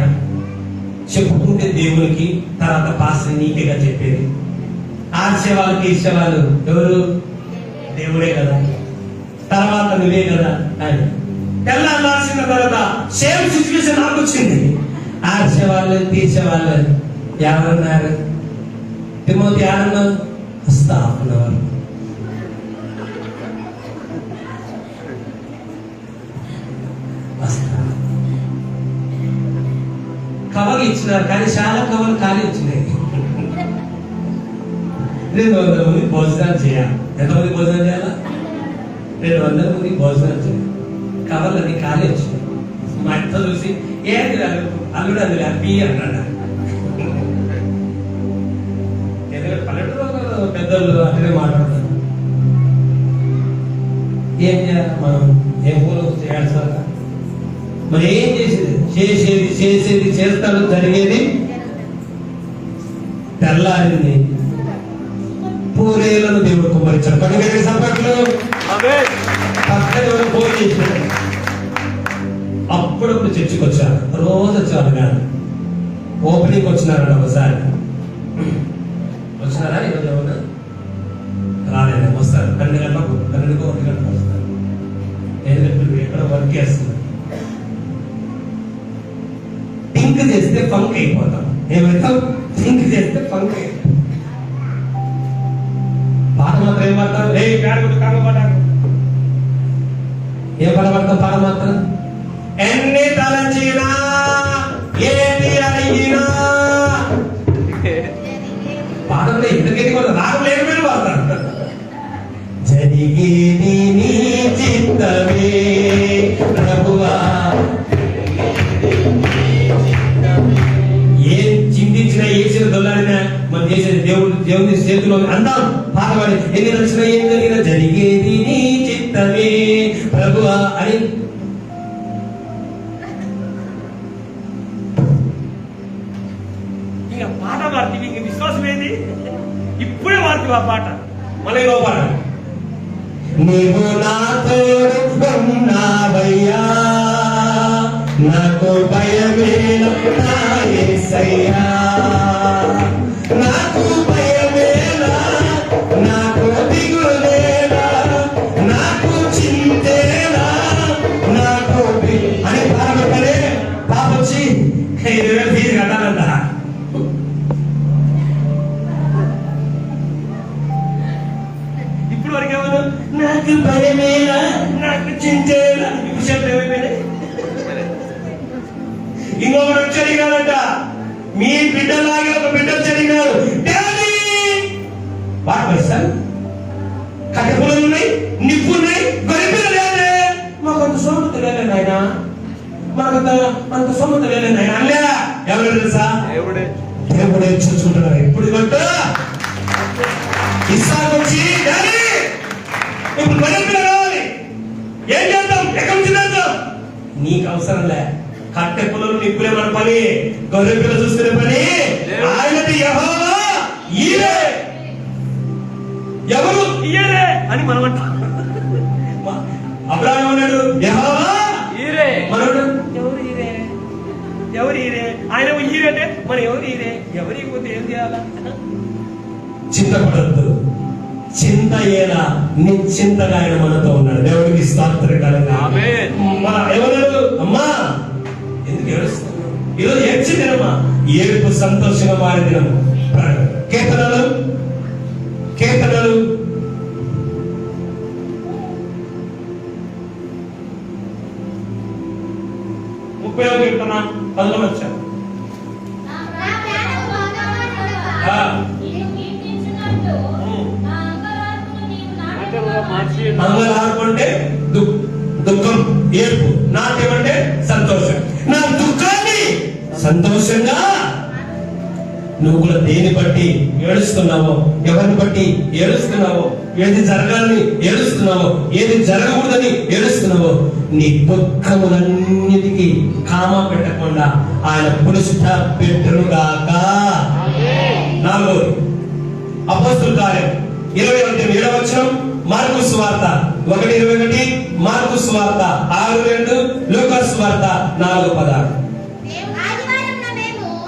చెప్పుకుంటే దేవునికి, తర్వాత పాస్టర్ నీకేగా చెప్పేది. ఆర్చేవాళ్ళు తీర్చేవాళ్ళు ఎవరు? దేవుడే కదా, తర్వాత నువ్వే కదా అని. తెల్లాల్సిన తర్వాత సేమ్ సిచ్యువేషన్ నాకు వచ్చింది. ఆర్చేవాళ్ళు తీర్చేవాళ్ళు ఎవరున్నారు? తిమోతి ఆడన్నా వస్తా అన్నవారు. కవర్లు ఇచ్చినారు కానీ చాలా కవర్లు ఖాళీ వచ్చినాయి. 200 మంది భోజనాలు చేయాలి. ఎంతమంది భోజనం చేయాలా? 200 మంది భోజనాలు చేయాలి. కవర్లు అన్ని ఖాళీ వచ్చినాయి. మా ఇంత చూసి ఏంటి అల్లుడు అది హ్యాపీ అన్నాడు. ఎందుకంటే పల్లెటూరు పెద్దలు అట్లనే మాట్లాడతారు. ఏం చేయాలి మనం? ఏం పూలు చేయాలి సార్? మరి ఏం చేసేది చేస్తాడు, జరిగేది. తెల్లారింది, పూరేలను దేవుడు కుమ్మరించాడు. కనుక సపట్లు పక్కన ఎవరు ఫోన్ చేసినాడు. అప్పుడప్పుడు చర్చికి వచ్చారు, రోజు వచ్చారు కాదు. ఓపెనింగ్ వచ్చినారండి. ఒకసారి వచ్చినారా? ఈరోజు ఏమన్నా రాలేదు. వస్తారు 12 గంటలకు, 12కు 1 గంటకు వస్తారు. ఎందుకంటే ఎక్కడ వర్క్ చేస్తున్నారు. థింక్ చేస్తే ఫంక్ అయిపోతాం. ఏమవుతాం? థింక్ చేస్తే ఫంక్ అయిపోతాం. పాట మాత్రం ఏం పడతాం? ఏం పాట పడతాం? పాట మాత్రం ఎన్ని తలచినా ఏది అడిగినా పాటలో ఇంతకేది కూడా రాగం లేకపోయినా పాడతారు. జరిగేది నీ చిత్తమే ప్రభువా. ఏం చింతించినా, ఏసిన దొల్లాడినా మనం చేసేది దేవుని చేతిలో అందాం. పాట పాడి ఎన్ని నచ్చినా ఏం జరిగినా జరిగేది నీ చిత్తమే ప్రభువా అని. ఇంకా పాట పాడితే మీకు విశ్వాసం ఏంది? ఇప్పుడే పాడుతూ ఆ పాట మళ్ళీ పాట. నీవు నాతో ఉన్నావయ్యా, నాకు భయమేలా నా యేసయ్యా, నాకు భయమేలా, నాకు దిగులేలా, నాకు చింతేలా, నాకు అని పాడబట్టారే. పాప వచ్చి 20,000 ఫీజు కట్టాలంట. ఇప్పుడు వరకు ఏమన్నా నాకు భయమేలా, నాకు చింతేలా. ఇప్పుడు చెప్పలు ఏమైపోయినాయి? ఇంకొకరు వచ్చి అడిగినాడంట, మీ బిడ్డలాగే ఒక బిడ్డ వచ్చి అడిగినాడు, డాడీ వాట్ మై సన్, కట్టెపుల్లలు ఉన్నాయి, నిప్పు ఉన్నాయి, గొర్రెపిల్ల లేదే, మాకు అంత సొమ్ము తెలియలేదు ఆయన, మాకు అంత సొమ్ము తెలియలేదు ఆయన అనలేదా? ఎవరు తెలుసా? దేవుడే చూసుకుంటున్నారు. ఇప్పుడు ఇవ్వంట ఇస్సాకు వచ్చి, డాడీ ఇప్పుడు గొర్రెపిల్ల కావాలి, ఏం చేద్దాం, ఎక్కడి నుంచి తెద్దాం? నీకు అవసరం లే, కట్టె పుల్లలు నిప్పులే మన పని, గొర్రె పిల్ల చూసుకునే పని ఆయనది. యెహోవా ఈరే, ఎవరు ఈరే అని మనం అంటాం. అబ్రాహాము అన్నాడు యెహోవా ఈరే, మనోడు ఎవరు ఈరే, ఎవరు ఈరే, ఆయన ఈరే అంటే మనం ఎవరు ఈరే, ఎవరు ఇకపోతే ఏం చేయాలా? చింతపడద్దు, చింత ఏలా నిశ్చింతగా ఆయన మనతో ఉన్నాడు. దేవుడికి స్తోత్రం కలుగును. ఎవరు అమ్మా ఎందుకు ఏడుస్తున్నావు? ఈరోజు ఏడ్చి దినమా, ఏడుపు సంతోషంగా మారే దినము. కీర్తనలు 30వ కీర్తన 11వ వచనం. అంగలార్పు అంటే దుఃఖం, ఏడుపు. నాట్యం అంటే సంతోషం. నా దుఃఖాన్ని సంతోషంగా, నువ్వు కూడా దేని బట్టి ఏడుస్తున్నావో, ఎవరిని బట్టి ఏడుస్తున్నావో, ఏది జరగాలని ఏడుస్తున్నావో, ఏది జరగకూడదని ఏడుస్తున్నావో, నీ దుఃఖములన్నిటికీ కామా పెట్టకుండా ఆయన పురుష పెట్టుగాక. 4 అపోస్తలుల కార్యం 20:7వ వచనం, మార్కు సువార్త 1:21, మార్కు సువార్త 6:2, లూకా సువార్త 4:16.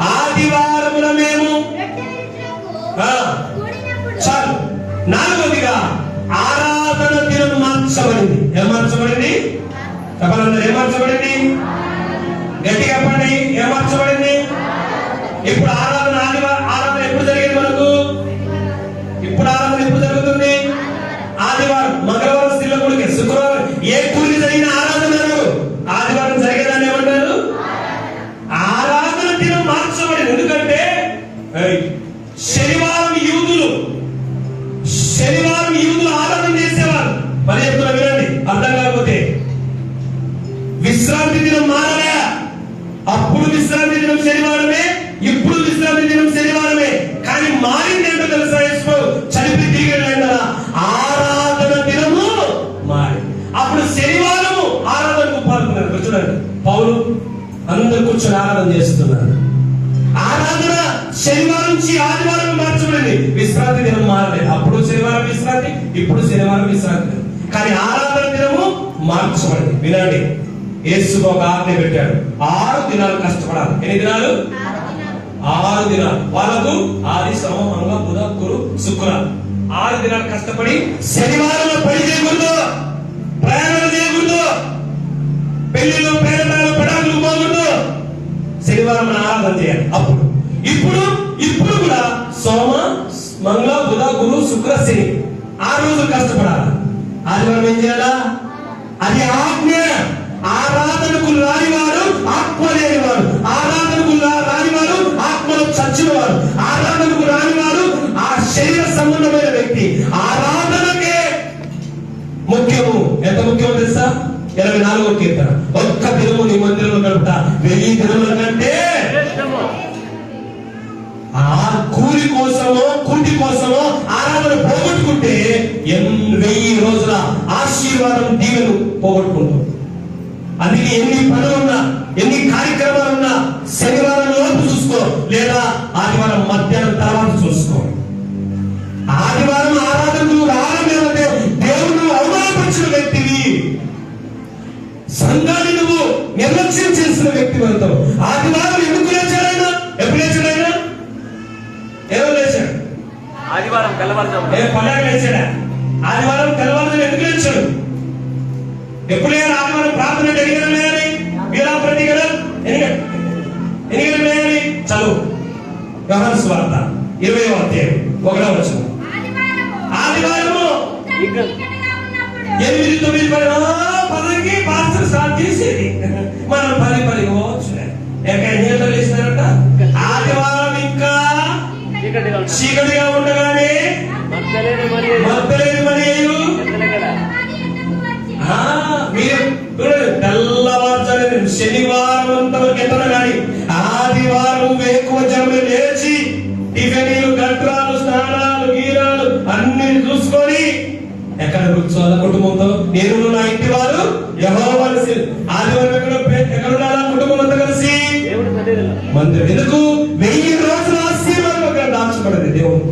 ఆదివారమున మేము చాలు. 4వదిగా ఆరాధన దినం మార్చబడింది. ఏం మార్చబడింది చెప్పాలందరూ? ఏం మార్చబడింది? గట్టిగా చెప్పండి. ఏం మార్చబడింది? ఇప్పుడు ఆరాధన ఆరాధన ఎప్పుడు జరిగేది మనకు? ఇప్పుడు ఆరాధన ఎప్పుడు జరుగుతుంది? ఆదివారం, మంగళవారం స్త్రీల కూడిక, శుక్రవారం ఏ కూడిక జరిగిన ఆరాధన ఆదివారం జరిగేదాన్ని ఏమంటారు? ఆరాధన దినం మార్చబడింది. ఎందుకంటే శనివారం యూదులు ఆరాధన చేసేవారు. మరి చెప్తున్నా వినండి, అర్థం కాకపోతే. విశ్రాంతి దినం మారలే. అప్పుడు విశ్రాంతి దినం శనివారమే, ఇప్పుడు విశ్రాంతి దినం శనివారమే. కానీ మారింది ఏంటో తెలుసా? చనిపి తిరిగి ఆరాధన దినము మారి. అప్పుడు శనివారము ఆరాధనకు పాల్గొన్నారు. చూడండి, పౌలు అందరు కూర్చొని ఆరాధన చేస్తున్నారు. ఆరాధన శనివారం నుంచి ఆదివారం మార్చబడింది. విశ్రాంతి దినం మారలేదు. అప్పుడు శనివారం విశ్రాంతి, ఇప్పుడు శనివారం విశ్రాంతి. కానీ ఆరాధన దినము మార్చబడింది. వినండి, యేసు ఒక ఆజ్ఞ పెట్టాడు, 6 దినాలు కష్టపడాలి. ఎన్ని దినాలు? 6 దినాలు. వాళ్ళకు ఆది, సోమ, మంగళ, బుధ, గురు, శుక్ర 6 దినాలు కష్టపడి శనివారంలో పని చేయకూడదు, ప్రయాణాలు చేయకూడదు, పెళ్లిలో పేరెంటాలు పడాకులు పోకూడదు. శనివారం మన ఆరాధన చేయాలి. అప్పుడు ఇప్పుడు కూడా సోమ, మంగళ, బుధ, గురు, శుక్ర, శని 6 రోజులు కష్టపడాలి. ఆదివారం ఏం చేయాలా? అది ఆజ్ఞ. ఆరాధనకు రానివారు ఆత్మ లేనివారు, ఆరాధనకు రానివారు ఆత్మలో చచ్చినవారు, ఆరాధనకు రానివారు ఆ శరీర సంబంధమైన వ్యక్తి. ఆరాధనకే ముఖ్యము. ఎంత ముఖ్యమో తెలుసా? 24వ కీర్తన, ఒక్క దినము నీ మందిరంలో గడుపుట 1000 దినముల కంటే. ఆ కూలి కోసమో కూటి కోసమో ఆరాధన పోగొట్టుకుంటే 1000 రోజుల ఆశీర్వాదం దీవెను పోగొట్టుకుంటాం. అందుకే ఎన్ని పనులున్నా, ఎన్ని కార్యక్రమాలున్నా శనివారం లోపు చూసుకో, లేదా ఆదివారం మధ్యాహ్నం తర్వాత చూసుకో. ఆదివారం ఆరాధనకు రావాలంటే దేవుడు అవమానపరిచిన వ్యక్తివి, సంఘాన్ని నువ్వు నిర్లక్ష్యం చేసిన వ్యక్తి అవుతావు. ఆదివారం ఎందుకు లేచాడైనా? ఎప్పుడు లేచాడైనా? ఎవరు లేచాడు? ఆదివారం తెల్లవారుజాము. పండగ లేచాడా? ఆదివారం తెల్లవారుజాము ఎందుకు లేచాడు? ఎప్పుడు ఆదివారం ప్రార్థన ఎన్నికలు వేయాలి? వీరా ప్రతిగల ఎన్నికలు వేయాలి. చదువు యోహాను సువార్త 20వ అధ్యాయం 1వ వచనం. ఆదివారము 8-9 10కి పాస్టర్ స్టార్ట్ చేసేది. మనం 10 పోవచ్చు. ఎన్ని గంటలు లేచినారంట? ఆదివారం ఇంకా చీకటిగా ఉంటుంది. చీకటిగా ఉండగానే మత్తలేని మరియు మత్తలేని మరియు మీరు తెల్లవారుజామున శనివారం అంతవరకు ఎక్కడ కానీ ఆదివారం ఎక్కువ జమ్ములు లేచి టిఫిన్లు గట్రాలు స్నానాలు గీరాలు అన్ని చూసుకొని ఎక్కడ కూర్చోవాల కుటుంబంతో? నేను నా ఇంటి వారు యెహోవాను ఆదివారం ఎక్కడ ఉండాలా? కుటుంబం అంతా కలిసి దేవుడి సన్నిధిలో మందిరం. ఎందుకు? 1000 రోజుల ఆశీర్వాదం అక్కడ దాచబడింది. దేవుడు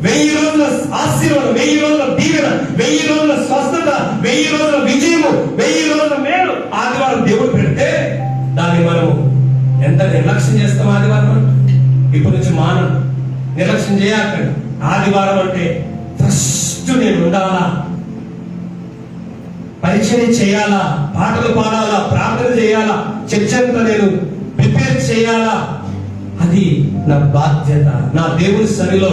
1000 రోజుల ఆశీర్వాదం, 1000 రోజుల దీవెన, 1000 రోజుల స్వస్థత, 1000 రోజుల విజయము, 1000 రోజుల మేలు ఆదివారం దేవుడు పెడితే దాన్ని మనము ఎంత నిర్లక్ష్యం చేస్తాం? ఆదివారం ఇప్పటి నుంచి మానం నిర్లక్ష్యం చేయకండి. ఆదివారం అంటే ఫస్ట్ నేను ఉండాలా, పరిచయం చేయాలా, పాటలు పాడాలా, ప్రార్థన చేయాలా, చర్చ అంతా నేను ప్రిపేర్ చేయాలా. అది నా బాధ్యత. నా దేవుని సన్నిధిలో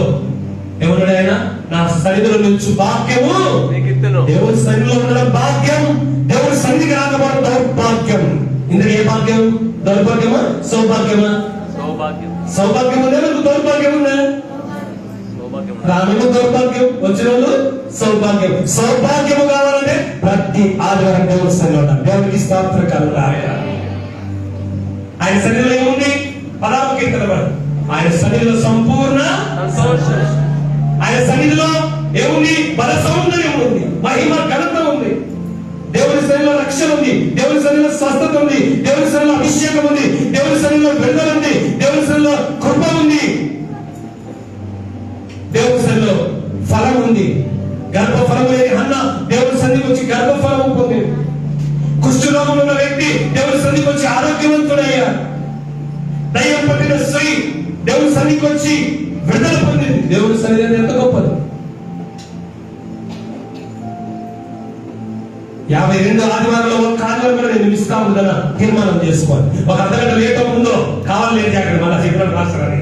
ఎవరు ఆయన? నా సన్నిధిలో నుంచి భాగ్యము నీకిత్తును. దేవుని సన్నిధిలో ఉండడం భాగ్యం. దేవుని సన్నిధికి రాకపోవడం దౌర్భాగ్యం. ఇందులో ఏ భాగ్యం? దౌర్భాగ్యమా సౌభాగ్యమా? సౌభాగ్యం. సౌభాగ్యం ఉందా? దౌర్భాగ్యం ఉందా? సౌభాగ్యం. రాను దౌర్భాగ్యం, వచ్చిన వాళ్ళు సౌభాగ్యం. సౌభాగ్యము కావాలంటే ప్రతి ఆదివారం దేవుని సన్నిధిలో ఉండాలి. దేవునికి స్తోత్రం కలుగుగాక. ఆయన సన్నిధిలో ఏముంది? 10వ కీర్తన ఆయన సన్నిధిలో సంపూర్ణ సంతోషం. ఆయన సన్నిధిలో ఏముంది? బల సౌందర్యం ఉంది, మహిమ ఘనత ఉంది. దేవుని సన్నిధిలో రక్షణ ఉంది, దేవుని సన్నిధిలో స్వస్థత ఉంది, దేవుని సన్నిధిలో అభిషేకం ఉంది, దేవుని సన్నిధిలో విడుదల ఉంది, దేవుని సన్నిధిలో కృప ఉంది, దేవుని సన్నిధిలో ఫలం ఉంది. గర్భఫలం లేని హన్న దేవుని సన్నిధికి వచ్చి గర్భఫలం పొందింది. కుష్ఠరోగం ఉన్న వ్యక్తి దేవుని సన్నిధికి వచ్చి ఆరోగ్యవంతుడయ్యాడు. దయ్యం పట్టిన స్త్రీ దేవుని సన్నిధికి వచ్చి విడుదల పొందింది. దేవుని సన్నిధి ఎంత గొప్పది. 52 ఆదివారంలో ఒక ఆదివారం కూడా నేను మిస్ కావద్దని తీర్మానం చేసుకోవాలి. ఒక అర్ధగంట లేట్ ముందో కావాలి లేదు అక్కడ మళ్ళీ చెప్పిన రాస్తారని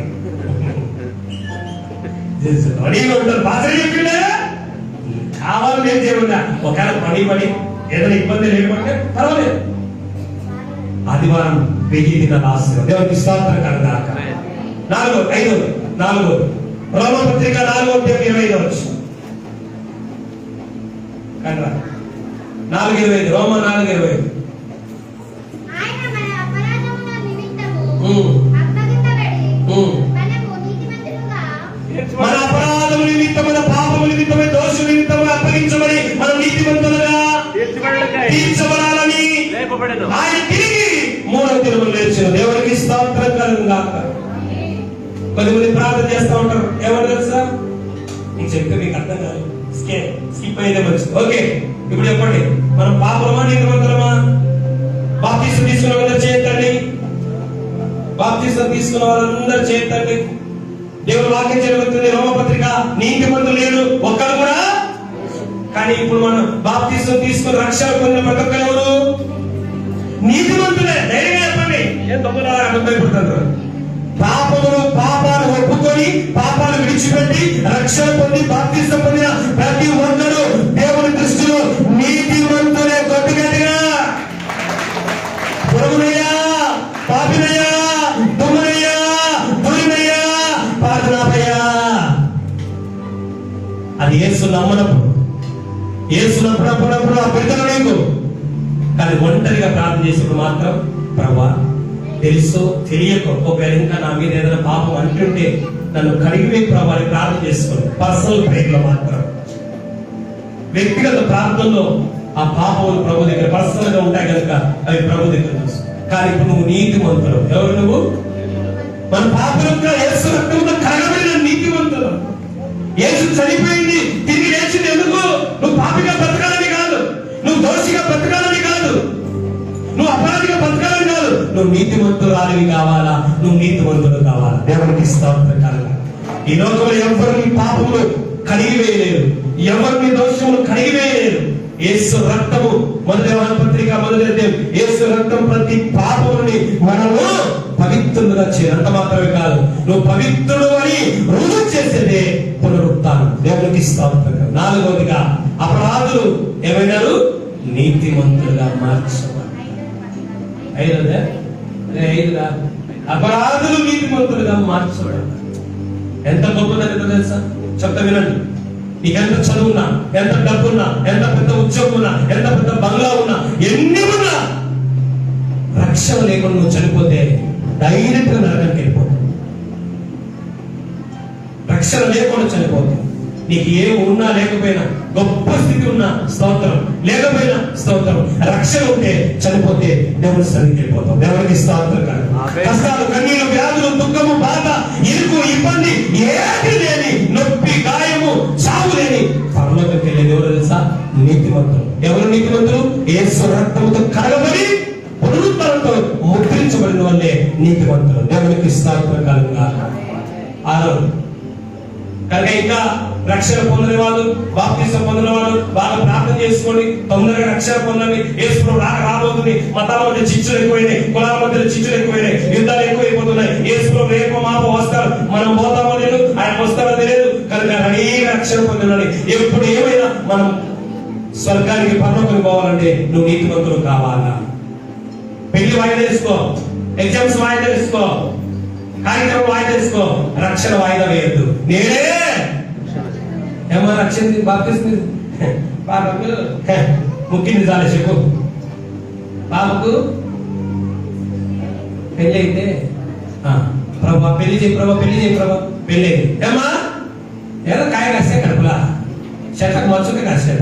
రెడీగా ఉంటారు. భాష చెప్పిండే కావాలి లేదు చేయకుండా ఒకవేళ పడి ఏదైనా ఇబ్బంది లేకపోతే పర్వాలేదు. ఆదివారం 1000 దినాల ఆశీర్వాదం. దేవునికి స్తోత్రం కలుగుగాక. 4 రోమపత్రిక 4:25 కనరా 4:25 రోమ 4:25 ఆయన మన అపరాధముల నిమిత్తము అప్పగించబడి మనము నీతిమంతులుగా మన అపరాధముల నిమిత్తము మన పాపముల నిమిత్తము దోషముల నిమిత్తము అప్పగించబడి మనం నీతిమంతులుగా తీర్చబడాలని లేపబడెను. ఆయన తిరిగి 3వ దినమున లేచెను. దేవునికి స్తోత్రం కలుగుగాక. కొంతమంది ప్రార్థన చేస్తూ ఉంటారు. ఏమని తెలుసా? నీకు చెప్తే మీకు అర్థం కాదు, స్కిప్ అయితే మంచిది. ఓకే, ఇప్పుడు చెప్పండి, మనం పాపలమా నీతిమంతులమా? బాప్తిసం తీసుకున్న వాళ్ళందరూ చేయొద్దండి. బాప్తిసం తీసుకున్న వాళ్ళందరూ చేయొద్దండి. దేవుడు వాక్యం జరుగుతుంది. రోమపత్రిక నీతిమంతులు లేడు ఒక్కరు కూడా. కానీ ఇప్పుడు మనం బాప్తిసం తీసుకుని రక్షణ పొందిన ప్రతి ఒక్కరు ఎవరు? నీతిమంతులే. ధైర్యంగా చెప్పండి. ఏం భయపడుతుంటారు? పాపాలు ఒప్పుకొని పాపాలు విడిచిపెట్టి రక్షణ పొంది బాప్తిసం పొందిన ప్రతి ఒక్కరు దేవుని దృష్టిలో నీతిమంతులే. గట్టిగా పొరుగునయ్యా, పాపినయ్యా, దుమ్మునయ్యా, దురినయ్యా, పాపనాపయ్యా. అది యేసు నమ్మనప్పుడు, యేసు నమ్మనప్పుడు ఆ బిడ్డలు నీకు. కానీ ఒంటరిగా ప్రార్థన చేసినప్పుడు మాత్రం ప్రభువా తెలుసో తెలియకో ఒకవేళ ఇంకా నా మీద ఏదైనా పాపం అంటుంటే నన్ను కడిగివే ప్రభావం ప్రార్థన చేసుకోండి. పర్సనల్ ప్రేయర్ లో మాత్రం, వ్యక్తిగత ప్రార్థనలో ఆ పాపములు ప్రభు దగ్గర పర్సనల్ గా ఉంటాయి కనుక అవి ప్రభు దగ్గర చూసు. కానీ ఇప్పుడు నువ్వు నీతిమంతులు. ఎవరు నువ్వు? మన పాపంగా యేసు రక్తంలో కడగబడిన నీతిమంతులు. యేసు చనిపోయింది, తిరిగి లేచింది ఎందుకు? నువ్వు పాపిగా బ్రతకాలని కాదు, నువ్వు దోషిగా బ్రతకాలని కాదు, నువ్వు అపరాధిగా బ్రతకాలని కాదు, నువ్వు నీతిమంతురాలివి కావాలా, నువ్వు నీతిమంతులు కావాలా. దేవునికి స్తోత్రం కలుగుగాక. ఈ లోకంలో ఎవరిని పాపములు కడిగివేయలేరు, ఎవరిని దోషములు కడిగివేయలేరు. యేసు రక్తము, మొదటి యోహాను పత్రిక 1వ అధ్యాయం, యేసు రక్తం ప్రతి పాపముని మనము పవిత్రులుగా చేయరు. అంత మాత్రమే కాదు, నువ్వు పవిత్రుడు అని రుజువు చేసేదే పునరుత్థానం. దేవునికి స్తోత్రం. 4వదిగా అపరాధులు ఏమైనారు? నీతిమంతులుగా మార్చబడారు. 5వదే ఐదురా అపరాధులు నీతిమంతులుగా మార్చబడారు. ఎంత గొప్పదని తెలుసా? చెప్తా వినండి. నీకు ఎంత చదువున్నా, ఎంత డబ్బున్నా, ఎంత పెద్ద ఉద్యోగం ఉన్నా, ఎంత పెద్ద బంగ్లా ఉన్నా, ఎన్ని ఉన్నా, రక్షణ లేకుండా నువ్వు చనిపోతే డైరెక్ట్ గా నరకానికి వెళ్ళిపోతావు. రక్షణ లేకుండా చనిపోతావు. నీకు ఏం ఉన్నా లేకపోయినా, గొప్ప స్థితి ఉన్నా స్తోత్రం, లేకపోయినా స్తోత్రం, రక్షణ ఉంటే చనిపోతే దేవుని సన్నిధికి వెళ్ళిపోతాం. దేవునికి స్తోత్రం కాదు. కష్టాలు, కన్నీళ్లు, వ్యాధులు, దుఃఖము, బాధ, ఇరుకు, ఇబ్బంది ఏది లేని, నొప్పి, గాయము, చావు లేని పరలోకంకి వెళ్ళేది ఎవరు తెలుసా? నీతిమంతులు. ఎవరు నీతిమంతులు? యేసు రక్తముతో కడగబడి పునరుద్ధరణతో ముద్రించబడిన వాళ్ళే నీతిమంతులు. దేవునికి స్తోత్రం కలుగుగా. కనుక ఇంకా రక్షణ పొందిన వాళ్ళు, బాప్తిసం పొందిన వాళ్ళు బాగా ప్రార్థన చేసుకోండి. తొందరగా రక్షణ పొందండి. యేసు ప్రభు రాబోతుంది. మతాల మధ్య చిచ్చులు ఎక్కువైనాయి, కులాల మధ్య చిచ్చులు ఎక్కువైనాయి, యుద్ధాలు ఎక్కువైపోతున్నాయి. యేసు ప్రభు రేపు మాపో వస్తారు. మనం పోతామో లేదు, ఆయన వస్తారో తెలియదు. కనుక అనేక రక్షణ పొందినని ఎప్పుడు ఏమైనా మనం స్వర్గానికి పరలోకం పోవాలంటే నువ్వు నీతిమంతులు కావాలా? పెళ్లి వాయిదా వేసుకో, ఎగ్జామ్స్ వాయిదా వేసుకో, కార్యక్రమం వాయిదా వేసుకో, రక్షణ వాయిదా వేయద్దు. నేనే ఏమో రక్షణ బాప్తిస్తుంది. బాబుకు ముఖ్య నిజాలే చెప్పు. బాబుకు పెళ్ళి అయితే ప్రభా పెళ్లి చేయి, ప్రభా పెళ్లి చేయి, ప్రభా పెళ్ళి అయింది. ఏమా ఏదో కాయ కాస్తే కడుపులా చెట్లకు మచ్చుక కాస్తే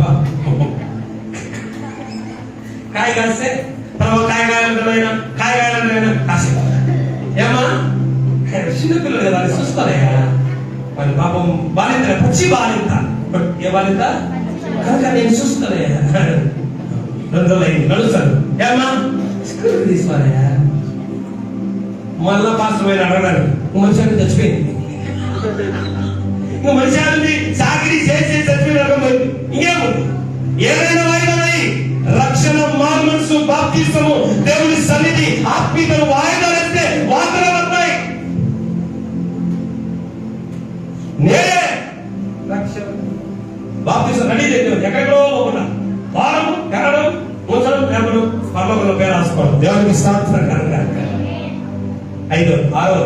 కాయ కాస్తే ప్రభా కాయ కాయాలంటే కాయ కాయాలంటే కాసే. ఏమా చిన్నపిల్లలు కదా, అది చూస్తారయ్యా. మరి పాపం బాలింత, పచ్చి బాలింత. ఏ బాలింత కనుక నేను చూస్తానయ్యా. 2 రోజులు అయింది, నడుస్తాను. ఏమా స్కూల్ తీసుకోవాలయ్యా. మళ్ళా పాస్ పోయిన అడగడానికి మనిషి చచ్చిపోయింది. ఇంకా మనిషి చాకరీ చేసి చచ్చిపోయిన ఇంకేముంది? ఏదైనా వాయిదా రక్షణ, మారుమనసు, బాప్తిసము, దేవుని సన్నిధి, ఆత్మీయతను వాయిదా వేస్తే వార్తలు వస్తాయి. నేనే రక్షణ బాప్తిసం రెడీ చేద్దాం. ఎక్కడో పోకుండా వారం ఎక్కడం, మూసడం, పేపరు, పర్లోకంలో పేరు రాసుకోవడం. దేవునికి స్తోత్రం కలుగుగాక. 5, 6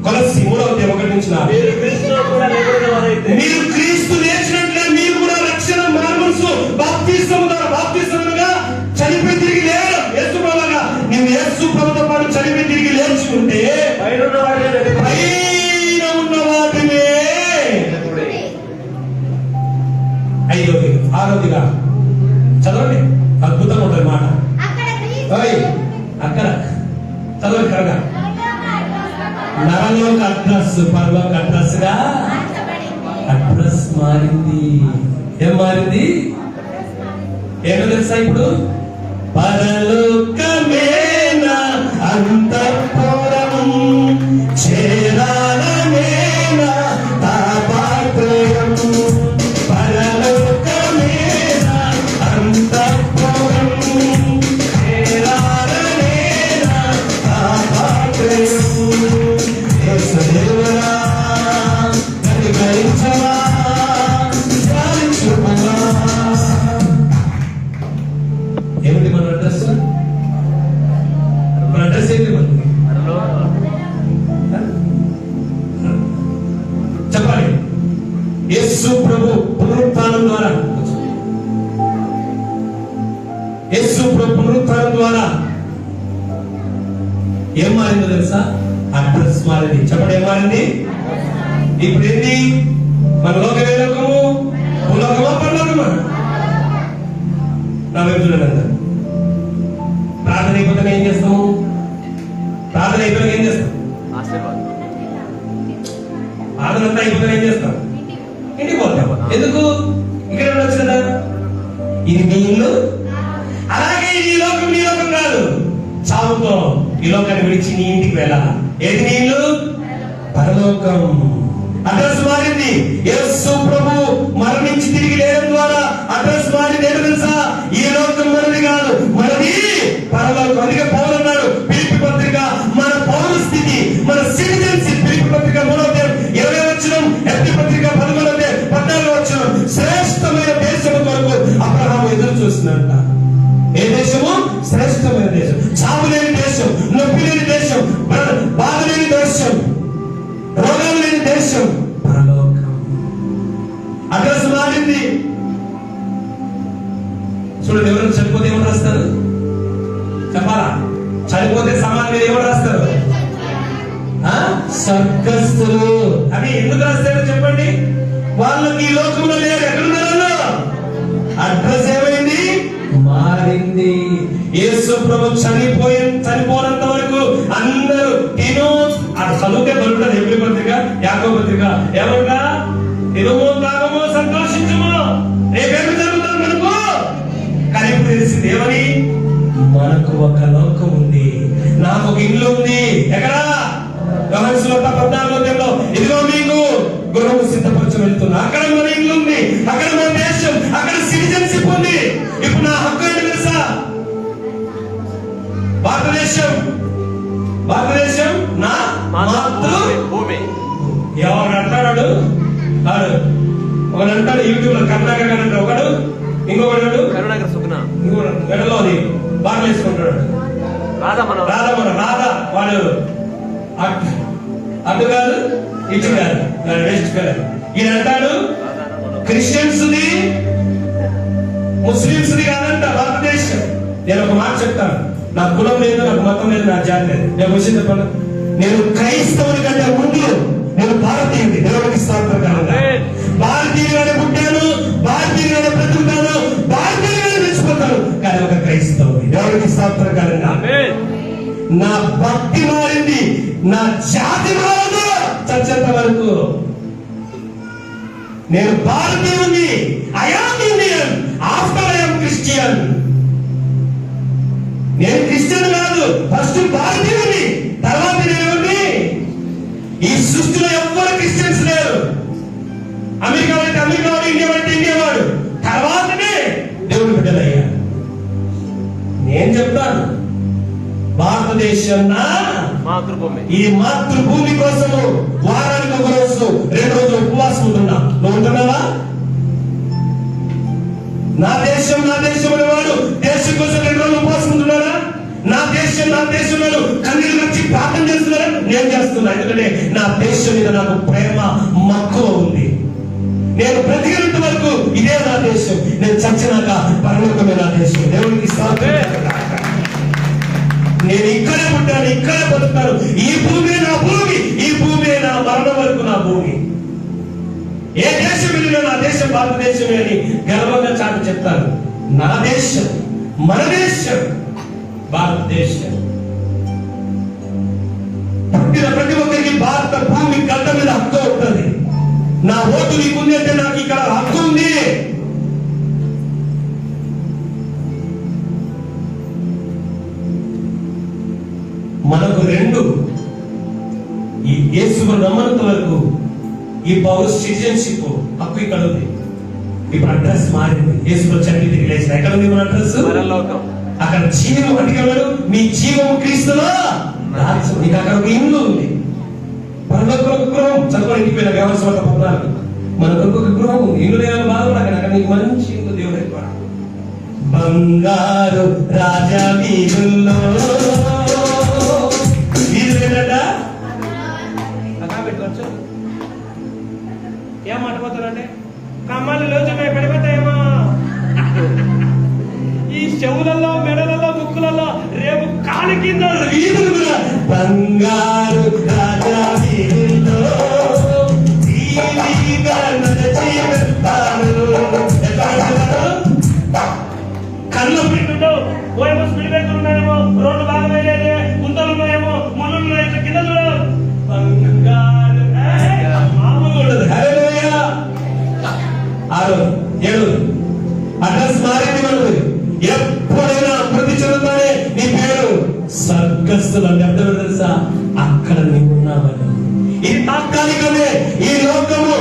కొలస్సీ 3:1 మీరు క్రీస్తులో కూడా లేబడిన వారైతే, మీరు క్రీస్తు లేచినట్లే మీరు కూడా రక్షణ, మారుమనసు, బాప్తిసముగా చనిపోయి తిరిగి లేరు. యేసు ప్రభువుగా నీవు యేసు ప్రభువుతో పాటు చనిపోయి తిరిగి లేచుకుంటే పైన ఉన్న వాటినే 5వ 6వదిగా చదవండి. అద్భుతంగా ఉంటుంది మాట. అక్కడ చదవండి కరగా. నరలోక అడ్రస్ పరలోక అడ్రస్ గా అడ్రస్ మారింది. ఏం మారింది? ఏమో తెలుసా? ఇప్పుడు పరలోకమేనా అంతఃపురం, చేరాలనేనా తాపత్రయం. పరలోకమేనా అంతఃపురం, చేరాలనేనా తాపత్రయం. యేసుదేవరా కనికరించవా, చాలించుమా. ఏమిటి మన అడ్రస్? మన అడ్రస్ ఏంటి? చెప్పాలి. యేసు ప్రభు పునరుత్థానం ద్వారా, యేసు ప్రభు పునరుత్థానం ద్వారా ఏం మారిందో తెలుసా? అడ్రస్ మారింది. చెప్పండి, ఏం మారింది? ఇప్పుడు ఏంటి? మన లోకం ఏ లోకము? భూలోకమా పరలోకమా? నా వైపు చూడండి. ప్రార్థన అయిపోతే ఏం చేస్తాము? ప్రార్థన అయిపోయినా ఏం చేస్తాం? ఆశీర్వాదం. ప్రార్థన అంతా అయిపోతే ఏం చేస్తాం? ఇంటికి పోతాం. ఎందుకు? ఇక్కడ ఉండొచ్చు కదా. ఇది మీ ఇల్లు. అలాగే ఈ లోకం నీ లోకం కాదు. చావుతో ఈ లోకాన్ని విడిచి నీ ఇంటికి వెళ్ళాలి. ఏది నీ ఇల్లు? పరలోకం. అడ్రస్ మారింది. యేసు ప్రభు మరణించి తిరిగి లేయడం ద్వారా అడ్రస్ మారింది. ఏంటో తెలుసా? ఈ లోకం మనది కాదు, మనది పరలోకం. అందుకే పౌలు అన్నాడు ఫిలిప్పీ పత్రిక, మన పౌర స్థితి, మన సిటిజన్షిప్. ఫిలిప్పీ పత్రిక 3:20 ఎఫెసీ పత్రిక 11:14 శ్రేష్టమైన దేశం కొరకు అబ్రహాము ఎదురు చూస్తున్నాడంట. ఏ దేశము? శ్రేష్టమైన దేశం, చావు లేని దేశం, నొప్పి రాస్తారు? చెప్పాలా? చనిపోతే సమాధి మీద ఎవరు రాస్తారు? స్వర్గస్థులు అని ఎందుకు రాస్తారో చెప్పండి. వాళ్ళకి ఈ లోకంలో లేరు. ఎక్కడున్నారు? అడ్రస్ ఏమైంది? మారింది. యేసు ప్రభు చనిపోయినంత వరకు అందరూ తిను ఆ చదువుకే బలుంటది. ఎబ్రీ పత్రిక, యాకోబు పత్రిక ఏమంటా? తినుము, తాగము, సంతోషించము, రేపేమి జరుగుతుంది మనకు. కానీ ఇప్పుడు తెలిసింది ఏమని? మనకు ఒక లోకం ఉంది, నాకు ఒక ఇల్లు ఉంది. ఎక్కడా? యోహాను సువార్త 14:10 ఇదిగో మీకు గృహము సిద్ధపరచ వెళ్తున్నా. అక్కడ మన ఇల్లు ఉంది, అక్కడ మన దేశం, అక్కడ సిటిజన్షిప్ ఉంది. ఇప్పుడు నా హక్కు ఏంటి తెలుసా? భారతదేశం నా మాతృభూమి. ఎవరు అంటాడు? ఒకడు అంటాడు యూట్యూబ్ లో కర్ణాటక అంటే ఒకడు, ఇంకొకడు కరుణాకర సుగుణ, ఇంకొకడు మెడలో అది బాగా వేసుకుంటాడు. రాధా వాడు అటు కాదు ఇటు కాదు, వేస్ట్ కాదు. ఈయన అంటాడు క్రిస్టియన్స్ ది ముస్లింస్ ది కాదంట భారతదేశం. నేను ఒక మాట చెప్తాను, నాకు కులం లేదు, నాకు మతం లేదు, నాకు జాతి లేదు. నేను విషయం చెప్పాను, నేను క్రైస్తవుని కంటే ముందు నేను భారతీయుడి. దేవుడికి స్తోత్రం. భారతీయుగానే పుట్టాను, భారతీయుగానే బ్రతుకుతాను, భారతీయుగానే తెచ్చిపోతాను, కానీ ఒక క్రైస్తవుని. దేవుడికి స్తోత్రం కలంగా. నా భక్తి మారింది, నా జాతి మారదు చచ్చేంత వరకు. నేను భారతీయుని, I am Indian after I am Christian. నేను క్రిస్టియన్ కాదు, ఫస్ట్ భారతీయుని, తర్వాత నేనేమండి. ఈ సృష్టిలో ఎవ్వరు క్రిస్టియన్స్ లేరు. అమెరికా అంటే అమెరికా వాడు, ఇండియా అంటే ఇండియా వాడు, తర్వాతనే దేవుడు బిడ్డలయ్యా. నేను చెప్తాను, భారతదేశం నా మాతృభూమి. ఈ మాతృభూమి కోసము వారానికి ఒక రోజు 2 రోజులు ఉపవాసం ఉంటున్నా. నువ్వు ఉంటున్నావా? నా దేశం అనేవాడు దేశం కోసం 2 రోజులు ఉపవాసం ఉంటున్నారా? నా దేశం కన్నీళ్ళు వచ్చి ప్రార్థన చేస్తున్నారా? నేను చేస్తున్నా. ఎందుకంటే నా దేశం మీద నాకు ప్రేమ మక్కువ ఉంది. నేను బ్రతికినంత వరకు ఇదే నా దేశం, నేను చచ్చినాక పరలోకమే నా దేశం. దేవుడికి నేను ఇక్కడే పుట్టాను, ఇక్కడే బతుకుతాను. ఈ భూమి నా భూమి, ఈ భూమి నా మరణం వరకు నా భూమి. ఏ దేశం వెళ్ళినా నా దేశం భారతదేశమే అని గర్వంగా చాటి చెప్తాను. నా దేశం, మన దేశం భారతదేశం. పుట్టిన ప్రతి ఒక్కరికి భారత భూమి గడ్డ మీద హక్కు ఉంటుంది. నా ఓటు నీకుంది అంటే నాకు ఇక్కడ హక్కు ఉంది. మనకు 2 ఈ యేసును నమ్మనంత వరకు ఈ పౌర సిటిజన్షిప్ హక్కు ఇక్కడ ఉంది. ఇప్పుడు అడ్రస్ మారింది. యేసులో చనిపోయి తిరిగి లేచిన ఎక్కడ ఉంది మన అడ్రస్? అక్కడ జీవం అడిగాడు, మీ జీవం క్రీస్తులో రాజ్యం. నీకు అక్కడ ఒక ఇల్లు ఉంది, పరలోకంలో ఒక గృహం. చదువుకొని ఇంటికి పోయిన వ్యవస్థ 14 మనకు ఒక గృహం ఉంది. ఇల్లు లేదని బాధపడ, అక్కడ నీకు మంచి ఇల్లు దేవుడు అయిపోయాడు. బంగారు రాజా వీధుల్లో పెట్టుకోవచ్చు. ఏం మాట్లాడుతారంటే కమ్మలు రోజు పెడిపోతాయేమో. ఈ చెవులలో, మెడలలో, ముక్కులలో రేపు కాలి కింద బంగారు రాజా వీధుల్లో కళ్ళ పెట్టుకుంటూ ఓయేమో స్పీడ్ బ్రేకర్ ఉన్నాయేమో, రోడ్డు బాగా వేయలేదే, గుంతలు ఉన్నాయేమో, ముళ్ళు ఉన్నాయి, ఇట్లా కింద చూడ అడ్రస్ మారింది. మనకు ఎప్పుడైనా అభివృద్ధి చెందుతానే నీ పేరు స్వర్గస్థులు అంటే అర్థం తెలుసా? అక్కడ నీవు ఉన్నావని. ఇది తాత్కాలికమే. ఈ లోకము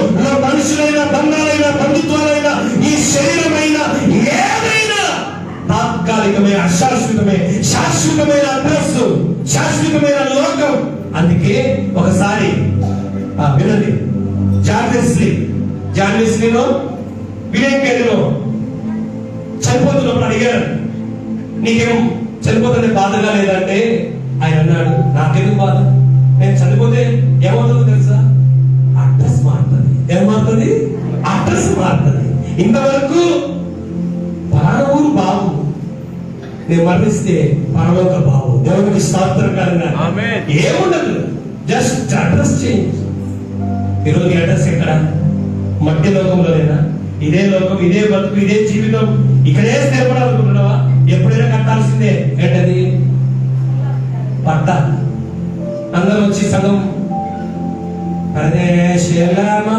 మనుషులైన, బంధాలైన, బంధుత్వాలైన, ఈ శరీరమైన ఏదైనా తాత్కాలికమే, అశాశ్వతమే. శాశ్వతమైన అడ్రస్, శాశ్వతమైన లోకం. అందుకే ఒకసారి వినండి, జాన్వెస్లీలో విలేకరిలో చనిపోతున్నప్పుడు అడిగారు, నీకేం చనిపోతుంటే బాధగా లేదంటే ఆయన అన్నాడు, నాకెందుకు బాధ, నేను చనిపోతే ఏమవుతుందో తెలుసా? అడ్రస్ మారుతుంది. ఏం మారుతుంది? అడ్రస్ మారుతుంది. ఇంతవరకు పలానా ఊరు బాబు, నేను మరణిస్తే పరలోక భావం. దేవునికి స్తోత్రం కలుగును. ఆమేన్. ఏముండదు, జస్ట్ అడ్రస్ చేంజ్. ఈరోజు నీ అడ్రస్ ఎక్కడ? మట్టి లోకంలోనేనా? ఇదే లోకం, ఇదే బతుకు, ఇదే జీవితం, ఇక్కడే స్థిరపడాలనుకుంటున్నావా? ఎప్పుడైనా కట్టాల్సిందే. ఏంటది? పట్ట. అందరూ వచ్చి సంఘం ప్రదేశమా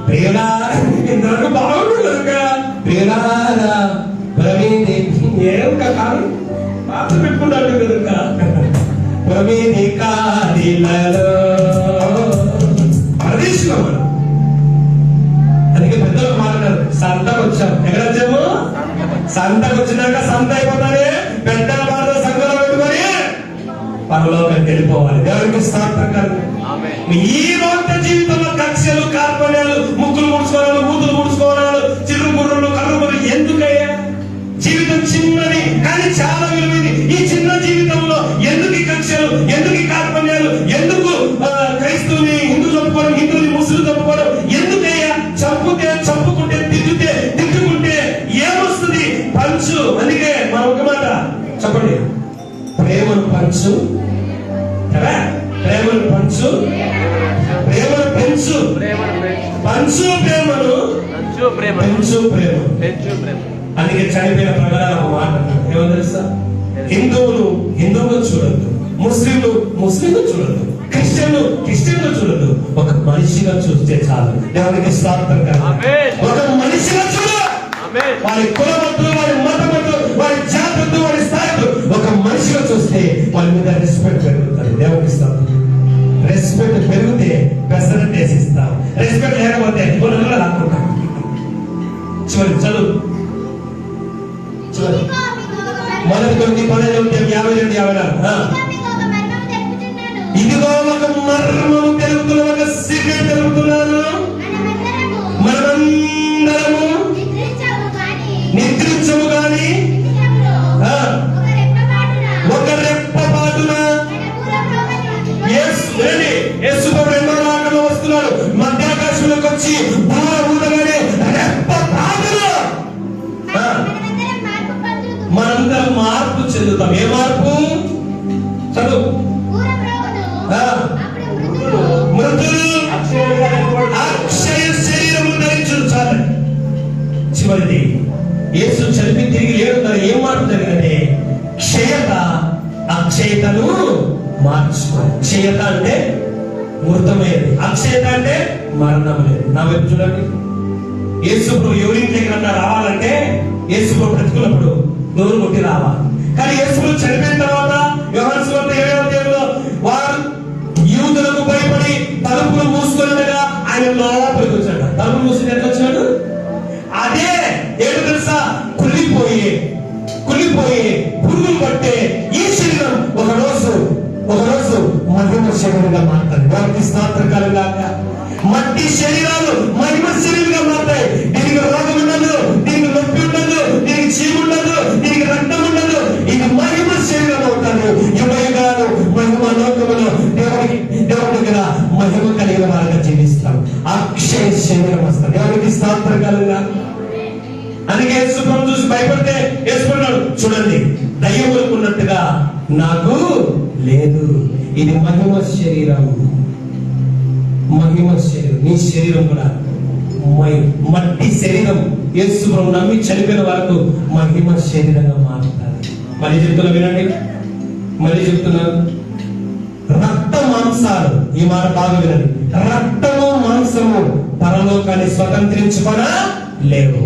ప్రియులారా, ఇంతవరకు బాగుంటుంది కదా. ప్రియులారా ప్రవీణి ఏం కాదు పాత పెట్టుకుంటాడు కనుక ప్రవీణి కాదిలలో ప్రదేశం. అందుకే పెద్దలు మాట్లాడారు, సంతకు వచ్చాం. ఎక్కడ వచ్చాము? సంతకు వచ్చినాక సంత అయిపోతానే పెద్దల బాధ సంఘంలో పెట్టుకొని పరలోకానికి వెళ్ళిపోవాలి. దేవునికి స్తోత్రం కలుగును. ఆమేన్. ఈ లోక జీవితంలో కక్షలు, కార్పణ్యాలు, ముక్కులు ముడుచుకోవడాలు, మూతులు ముడుచుకోవడాలు, చిరు గుర్రులు, కర్రులు ఎందుకయ్యా? జీవితం చిన్నది కానీ చాలా విలువైంది. ఈ చిన్న జీవితంలో ఎందుకు ఈ కక్షలు, ఎందుకు ఈ కార్పణ్యాలు, ఎందుకు క్రైస్తవుని హిందూ చంపుకోవడం, హిందువుని ముస్లిం చంపుకోవడం ఎందుకయ్యా? చంపుతే చంపుకుంటే, తిట్టుతే తిట్టుకుంటే ఏమొస్తుంది? పంచు. అందుకే మన ఒక మాట చెప్పండి, ప్రేమను పంచు కదా, ప్రేమను పంచు, ప్రేమను పెంచు, పంచు ప్రేమను, పెంచు ప్రేమ. అందుకే చనిపోయిన ప్రకారం ఒక మాట ఏమో తెలుసా? హిందువులు చూడద్దు, ముస్లింలు చూడద్దు, క్రిస్టియన్లు చూడద్దు, ఒక మనిషిగా చూస్తే చాలు. దేవునికి స్తోత్రం కలుగును. ఒక మనిషిగా చూడు. వారి కులమద్దు, వారి మతమద్దు, వారి జాతద్దు, వారి స్థాయి, ఒక మనిషిగా చూస్తే వాళ్ళ మీద రెస్పెక్ట్ పెరుగుతుంది. దేవునికి స్తోత్రం. రెస్పెక్ట్ పెరిగితే పెసరెట్ వేసిస్తాం, రెస్పెక్ట్ లేకపోతే కొన్ని లాక్కుంటాం. చివరి చదువు మొదటి 9:52-54. ఇదిగో ఒక మర్మము తెలుపుతున్నాను, ఒక సీక్రెట్ తెలుపుతున్నాను. మనమందరము నిద్రించము గాని ఒక రెప్పపాటున యేసు రెండో రాకడలో వస్తున్నాడు. మధ్యాకాశంలోకి వచ్చి బూర ఊదగానే రెప్పపాటున మనందరం మార్పు చెందుతాం. ఏ మార్పు? చదువు. మృతులు అక్షయ శరీరము ధరించు. చాలు. చివరిది, యేసు చనిపి తిరిగి లేడు. ఏం మార్పు జరిగిందంటే క్షయత అక్షయతను మార్చుకో. క్షయత అంటే మృతమైనది, అక్షయత అంటే మరణం లేదు. నా వైపు చూడండి. యేసు ప్రభు ఎవరింటికి రావాలంటే యేసు ప్రభు బ్రతుకున్నప్పుడు డోరు కొట్టి రావాలి. కానీ యేసు ప్రభు చనిపోయిన తర్వాత యోహాను సువార్త 7వ అధ్యాయంలో వారు యూదులకు భయపడి తలుపులు మూసుకున్నట్టుగా ఆయన లోపలికి వచ్చాడు. తలుపులు మూసుకుని ఎంత వచ్చాడు? అదే ఏడు తెలుసా? కుళ్ళిపోయి పురుగులు పట్టే ఈ శరీరం ఒక రోజు మహిమ శరీరంగా మారుతాయి. వారికి స్తోత్రం కలుగాక. మట్టి శరీరాలు మహిమ శరీరంగా మారుతాయి. దీనికి రోగం ఉండదు, దీనికి నొప్పి ఉండదు, దీనికి చీము ఉండదు, దీనికి రక్తం ఉండదు. ఇది మహిమ శరీరం అవుతాను. యుగయుగాలు మహిమ లోకములో దేవుడి దగ్గర మహిమ కలిగిన వారిగా జీవిస్తాం. అక్షయ శరీరం వస్తాం. దేవునికి స్తోత్రం కలుగా. అందుకే యేసు ప్రభు చూసి భయపడితే యేసుకున్నాడు, చూడండి దయ్యములకు ఉన్నట్టుగా నాకు లేదు. ఇది మహిమ శరీరం. నీ శరీరం కూడా మట్టి శరీరం. యేసు ప్రభు నమ్మి చనిపోయిన వరకు మహిమ శరీరంగా మారుతారు. మళ్ళీ చెప్తున్నా వినండి, మళ్ళీ చెప్తున్నాను. రక్త మాంసాలు, ఈ మాట బాగా వినండి, రక్తము మాంసము పరలోకాన్ని స్వతంత్రించుకొనా లేవు.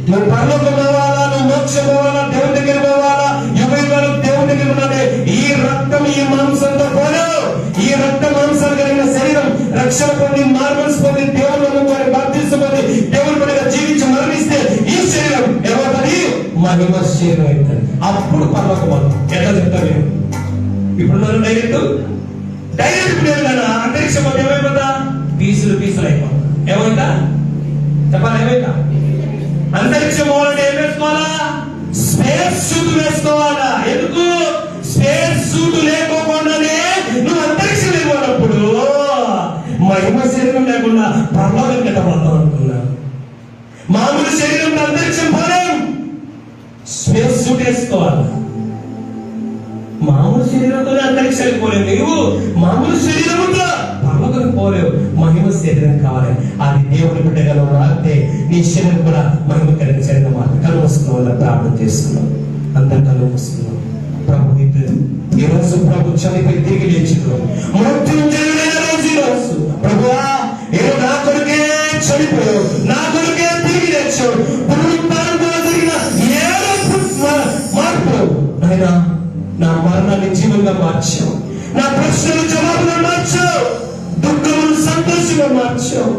నువ్వు పరలోకం పోవాలా, నువ్వు మోక్షం పోవాలా, దేవుని దగ్గర పోవాలా, యుగయుగాలు దేవుని దగ్గర ఉన్నదే ఈ రక్తం ఈ మాంసంతో పోలేవు. ఈ రక్త మాంసాలు కలిగిన శరీరం రక్షణ పొంది, మార్మల్స్ పొంది, దేవుని నమ్ముకొని బాప్తిసం పొంది, దేవుని పడిగా జీవించి మరణిస్తే ఈ శరీరం ఏమవుతుంది? మహిమ శరీరం అవుతుంది. అప్పుడు పరలోకం పోతాం. ఎట్లా చెప్తాను? ఇప్పుడు నన్ను డైరెక్ట్ కదా అంతరిక్షం ఏమైపోతా? పీసులు అయిపోతా. ఏమైందా చెప్పాలి? ఏమైందా? అంతరిక్షం పోవాలంటే ఏం వేసుకోవాలా? స్పేస్ సూట్ వేసుకోవాలా? ఎందుకు? స్పేస్ సూట్ లేకోకుండానే నువ్వు అంతరిక్షం వెళ్ళిపోయినప్పుడు మహిమ శరీరం లేకుండా పరలోకం కట్టబోతాం అనుకున్నా. మామూలు శరీరం అంతరిక్షం పోలేం. స్పేస్ సూట్ వేసుకోవాలి. మామూలు శరీరంతోనే అంతరిక్షానికి పోలేవు. నీవు మామూలు శరీరంతో పర్లోకానికి పోలేవు. మహిమ శరీరం కావాలి. అది దేవుని బిడ్డగా రాస్తే నీ శరీరం కూడా మహిమ కలిగిన శరీరం మాట. కళ్ళు మూసుకున్నాం, ప్రార్థన చేసుకున్నాం. అందరు కళ్ళు మూసుకున్నాం. ప్రభు ఈ రోజు ప్రభు చనిపోయి తిరిగి లేచిండు. మృత్యుంజయుడైన రోజు ఈ రోజు. ప్రభువా, ఏదో నా కొడుకే చనిపోయావు, నా కొడుకే తిరిగి లేచావు. పునరుత్థానంతో జరిగిన ఏదో మార్పు ఆయన నా మరణాన్ని జీవంగా మార్చావు, నా ప్రశ్నలు జవాబుగా మార్చావు, దుఃఖమును సంతోషంగా మార్చావు.